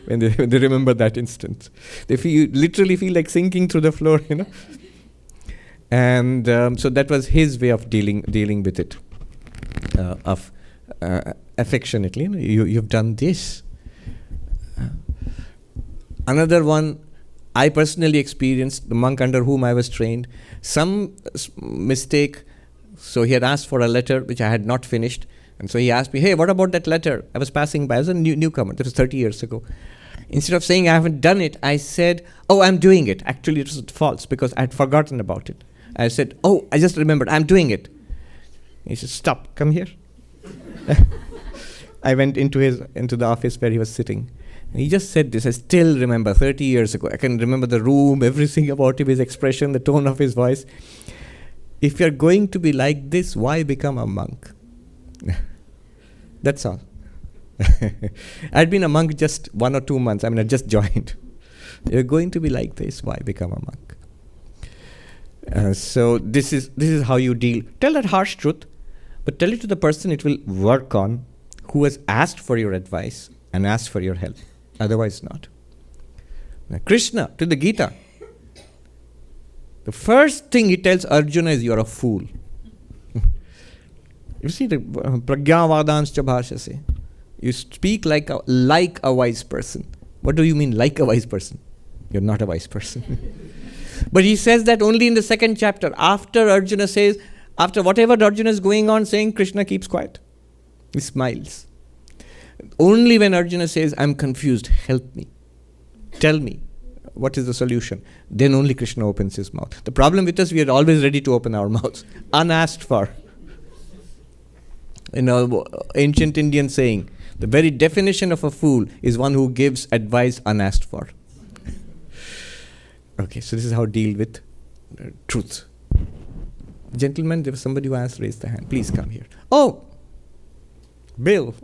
when they remember that instance. They literally feel like sinking through the floor, And so that was his way of dealing with it, affectionately. You've done this. Another one I personally experienced, the monk under whom I was trained, some mistake. So he had asked for a letter which I had not finished. And so he asked me, hey, what about that letter? I was passing by. I was a newcomer. That was 30 years ago. Instead of saying I haven't done it, I said, oh, I'm doing it. Actually, it was false because I had forgotten about it. I said, oh, I just remembered. I'm doing it. He said, "Stop, come here." I went into the office where he was sitting. And he just said this. I still remember 30 years ago. I can remember the room, everything about him, his expression, the tone of his voice. "If you're going to be like this, why become a monk?" That's all. I'd been a monk just 1 or 2 months. I mean, I just joined. You're going to be like this, why become a monk? So this is how you deal. Tell that harsh truth, but tell it to the person it will work on, who has asked for your advice and asked for your help. Otherwise not. Now, Krishna, to the Gita, the first thing he tells Arjuna is, "You're a fool." You see the pragyavadanscha bhashase. You speak like a wise person. What do you mean, like a wise person? You're not a wise person. But he says that only in the 2nd chapter. After whatever Arjuna is going on saying, Krishna keeps quiet. He smiles. Only when Arjuna says, "I'm confused, help me. Tell me, what is the solution?" Then only Krishna opens his mouth. The problem with us, we are always ready to open our mouths, unasked for. Ancient Indian saying, the very definition of a fool is one who gives advice unasked for. Okay, so this is how to deal with truth. Gentlemen, there was somebody who has raised their hand. Please come here. Oh, Bill.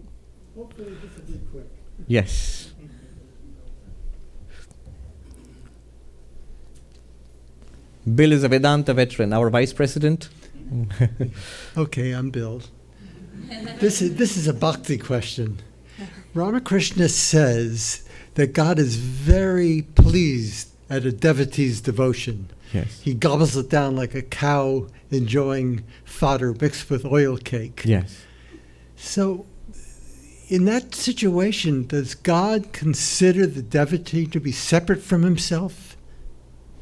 Hopefully this will be quick. Yes. Bill is a Vedanta veteran, our vice president. Okay, I'm Bill. This is a bhakti question. Ramakrishna says that God is very pleased at a devotee's devotion. Yes. He gobbles it down like a cow enjoying fodder mixed with oil cake. Yes. So, in that situation, does God consider the devotee to be separate from himself?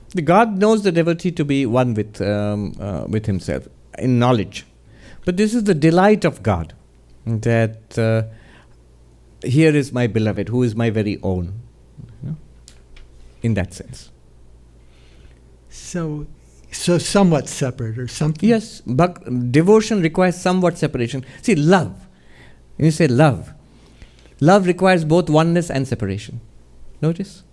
The God knows the devotee to be one with himself in knowledge. But this is the delight of God, that here is my beloved, who is my very own, in that sense. So somewhat separate or something? Yes, but devotion requires somewhat separation. See, love. When you say love requires both oneness and separation. Notice?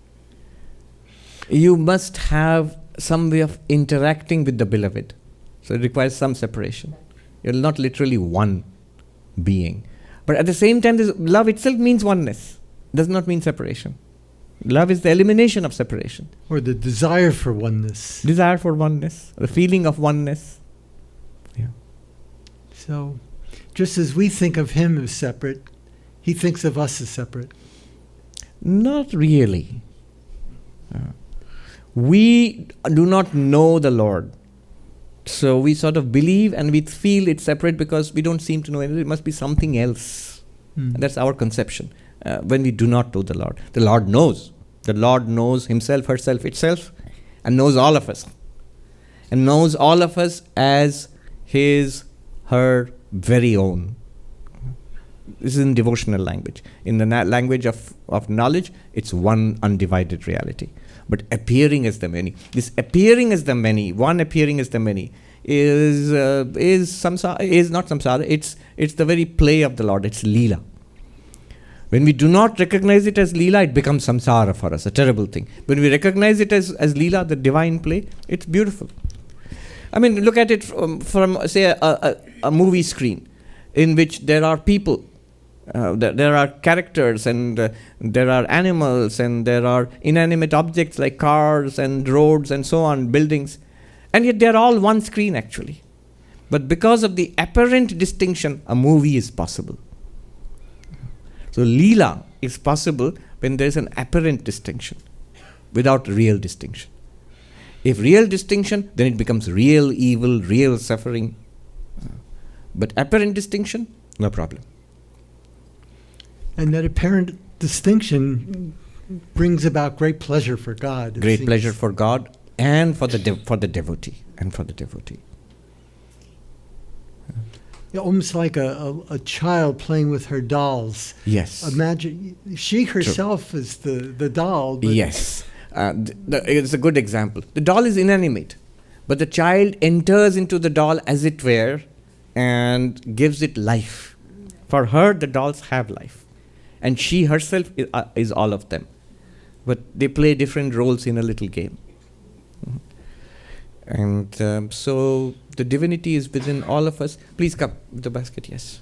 You must have some way of interacting with the beloved. So it requires some separation. You're not literally one being. But at the same time, love itself means oneness. It does not mean separation. Love is the elimination of separation. Or the desire for oneness. Desire for oneness, the feeling of oneness. Yeah. So, just as we think of him as separate, he thinks of us as separate. Not really. We do not know the Lord. So we sort of believe and we feel it's separate because we don't seem to know anything. It must be something else. And that's our conception. When we do not know the Lord. The Lord knows. The Lord knows himself, herself, itself, and knows all of us. And knows all of us as his, her very own. This is in devotional language. In the language of knowledge, it's one undivided reality. But appearing as the many. This appearing as the many, one appearing as the many, is samsara. Is not samsara. It's the very play of the Lord. It's Leela. When we do not recognize it as Leela, it becomes samsara for us, a terrible thing. When we recognize it as Leela, the divine play, it's beautiful. I mean, look at it from say, a movie screen in which there are people, there are characters, and there are animals, and there are inanimate objects like cars and roads and so on, buildings. And yet they're all one screen actually. But because of the apparent distinction, a movie is possible. So Leela is possible when there is an apparent distinction, without real distinction. If real distinction, then it becomes real evil, real suffering. But apparent distinction, no problem. And that apparent distinction brings about great pleasure for God. Great pleasure for God and for the devotee. Yeah, almost like a child playing with her dolls. Yes. Imagine, she herself is the doll. But yes. It's a good example. The doll is inanimate, but the child enters into the doll as it were and gives it life. For her, the dolls have life. And she herself is all of them. But they play different roles in a little game. And so the divinity is within all of us. Please come with the basket, yes.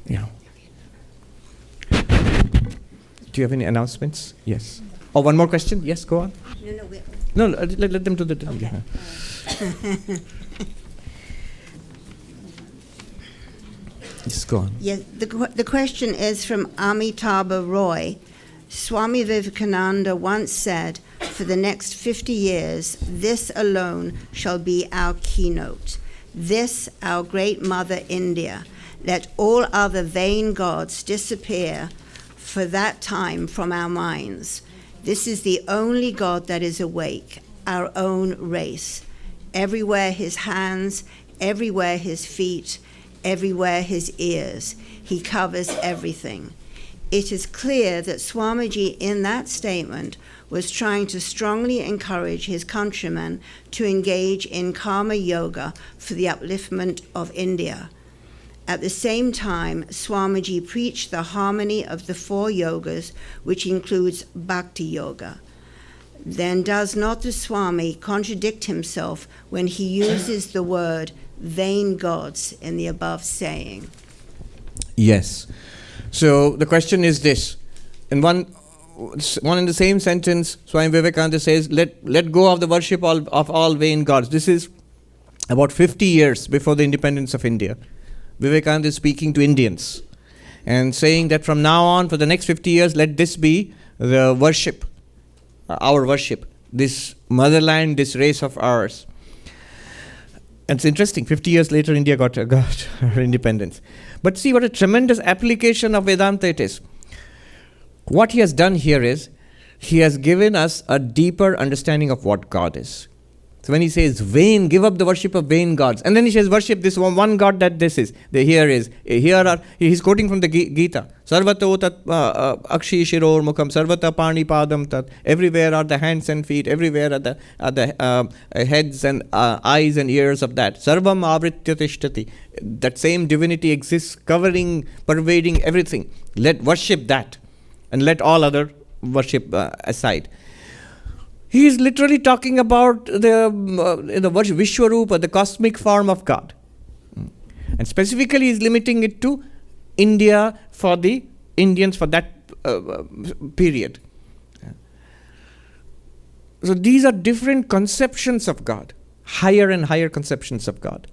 Yeah. Do you have any announcements? Yes. Oh, one more question? Yes, go on. No, let them do the... Okay. Yes, go on. Yeah, the question is from Amitabha Roy. Swami Vivekananda once said, "For the next 50 years, this alone shall be our keynote. This, our great mother India. Let all other vain gods disappear for that time from our minds. This is the only God that is awake, our own race. Everywhere his hands, everywhere his feet, everywhere his ears. He covers everything." It is clear that Swamiji in that statement was trying to strongly encourage his countrymen to engage in karma yoga for the upliftment of India. At the same time, Swamiji preached the harmony of the 4 yogas, which includes Bhakti Yoga. Then does not the Swami contradict himself when he uses the word vain gods in the above saying? Yes. So the question is this. In one in the same sentence, Swami Vivekananda says, let go of the worship of all vain gods. This is about 50 years before the independence of India. Vivekananda is speaking to Indians and saying that from now on, for the next 50 years, let this be the worship, our worship, this motherland, this race of ours. And it's interesting, 50 years later, India got her independence. But see what a tremendous application of Vedanta it is. What he has done here is, he has given us a deeper understanding of what God is. So when he says vain, give up the worship of vain gods. And then he says worship this one God that this is. He's quoting from the Gita. Sarvato tat akshi shiror mukham sarvata pani padam tat. Everywhere are the hands and feet. Everywhere are the heads and eyes and ears of that. Sarvam avritya tishtati. That same divinity exists, covering, pervading everything. Let worship that. And let all other worship aside. He is literally talking about the Vishwarupa, the cosmic form of God. And specifically he is limiting it to India for the Indians for that period. So these are different conceptions of God, higher and higher conceptions of God.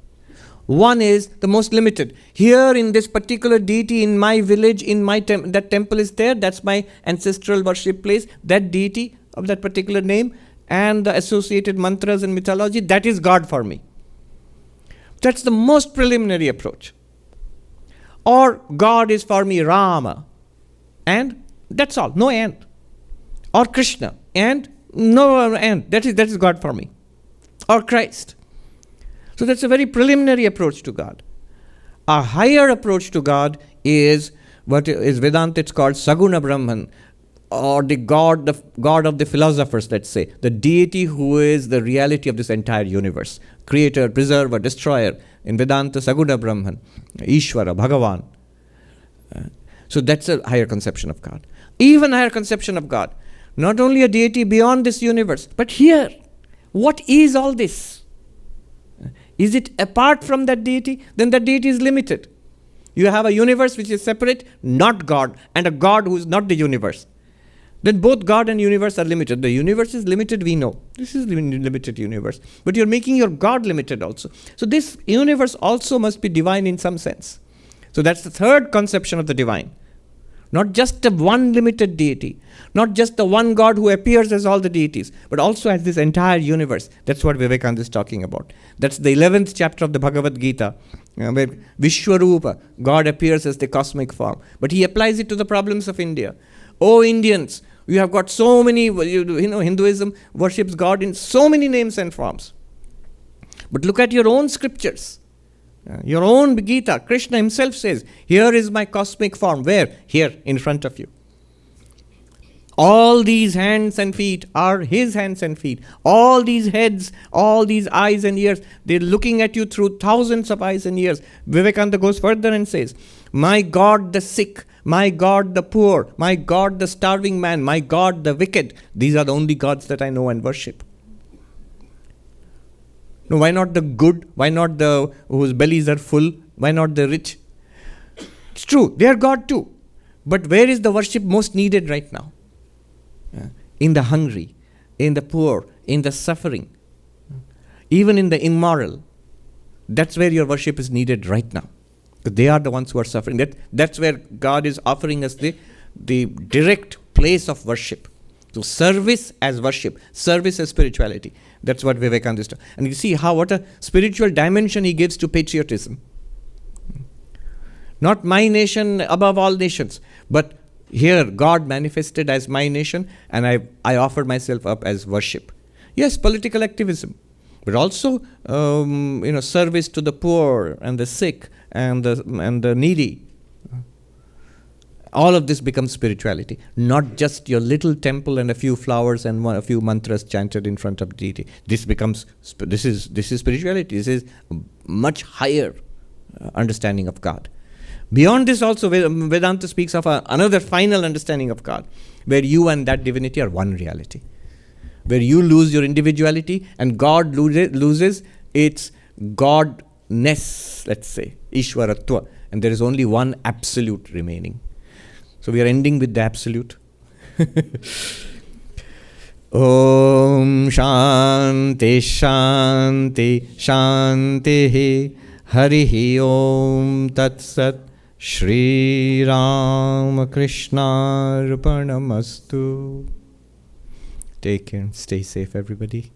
One is the most limited. Here in this particular deity, in my village, in my that temple is there, that's my ancestral worship place, that deity of that particular name and the associated mantras and mythology, that is God for me. That's the most preliminary approach. Or God is for me Rama, and that's all, no end. Or Krishna, and no end, that is God for me. Or Christ. So that's a very preliminary approach to God. A higher approach to God is what is Vedanta, it's called Saguna Brahman, or the God of the philosophers, let's say, the deity who is the reality of this entire universe, creator, preserver, destroyer. In Vedanta, Saguna Brahman, Ishvara, Bhagavan. So that's a higher conception of God. Even higher conception of God. Not only a deity beyond this universe, but here, what is all this? Is it apart from that deity? Then that deity is limited. You have a universe which is separate, not God, and a God who is not the universe. Then both God and universe are limited. The universe is limited, we know. This is the limited universe. But you're making your God limited also. So this universe also must be divine in some sense. So that's the third conception of the divine. Not just the one limited deity. Not just the one God who appears as all the deities. But also as this entire universe. That's what Vivekananda is talking about. That's the 11th chapter of the Bhagavad Gita. Where Vishwarupa, God appears as the cosmic form. But he applies it to the problems of India. Oh Indians, you have got so many, Hinduism worships God in so many names and forms. But look at your own scriptures. Your own Gita, Krishna himself says, here is my cosmic form. Where? Here, in front of you. All these hands and feet are his hands and feet. All these heads, all these eyes and ears, they're looking at you through thousands of eyes and ears. Vivekananda goes further and says, my God the sick, my God the poor, my God the starving man, my God the wicked, these are the only gods that I know and worship. No, why not the good? Why not the whose bellies are full? Why not the rich? It's true, they are God too. But where is the worship most needed right now? In the hungry, in the poor, in the suffering, even in the immoral. That's where your worship is needed right now. Because they are the ones who are suffering. That's where God is offering us the direct place of worship. So service as worship, service as spirituality. That's what Vivekananda is doing. And you see what a spiritual dimension he gives to patriotism. Not my nation above all nations, but here God manifested as my nation, and I offered myself up as worship. Yes, political activism, but also service to the poor and the sick and the needy. All of this becomes spirituality, not just your little temple and a few flowers and a few mantras chanted in front of deity. This is spirituality. This is a much higher understanding of God. Beyond this also, Vedanta speaks of another final understanding of God, where you and that divinity are one reality. Where you lose your individuality and God loses its godness, let's say, Ishwaratva, and there is only one absolute remaining. So we are ending with the absolute. Om Shanti Shanti Shanti Harihi Om Tat Sat Shri Ram Krishna Arpanamastu. Take care and stay safe, everybody.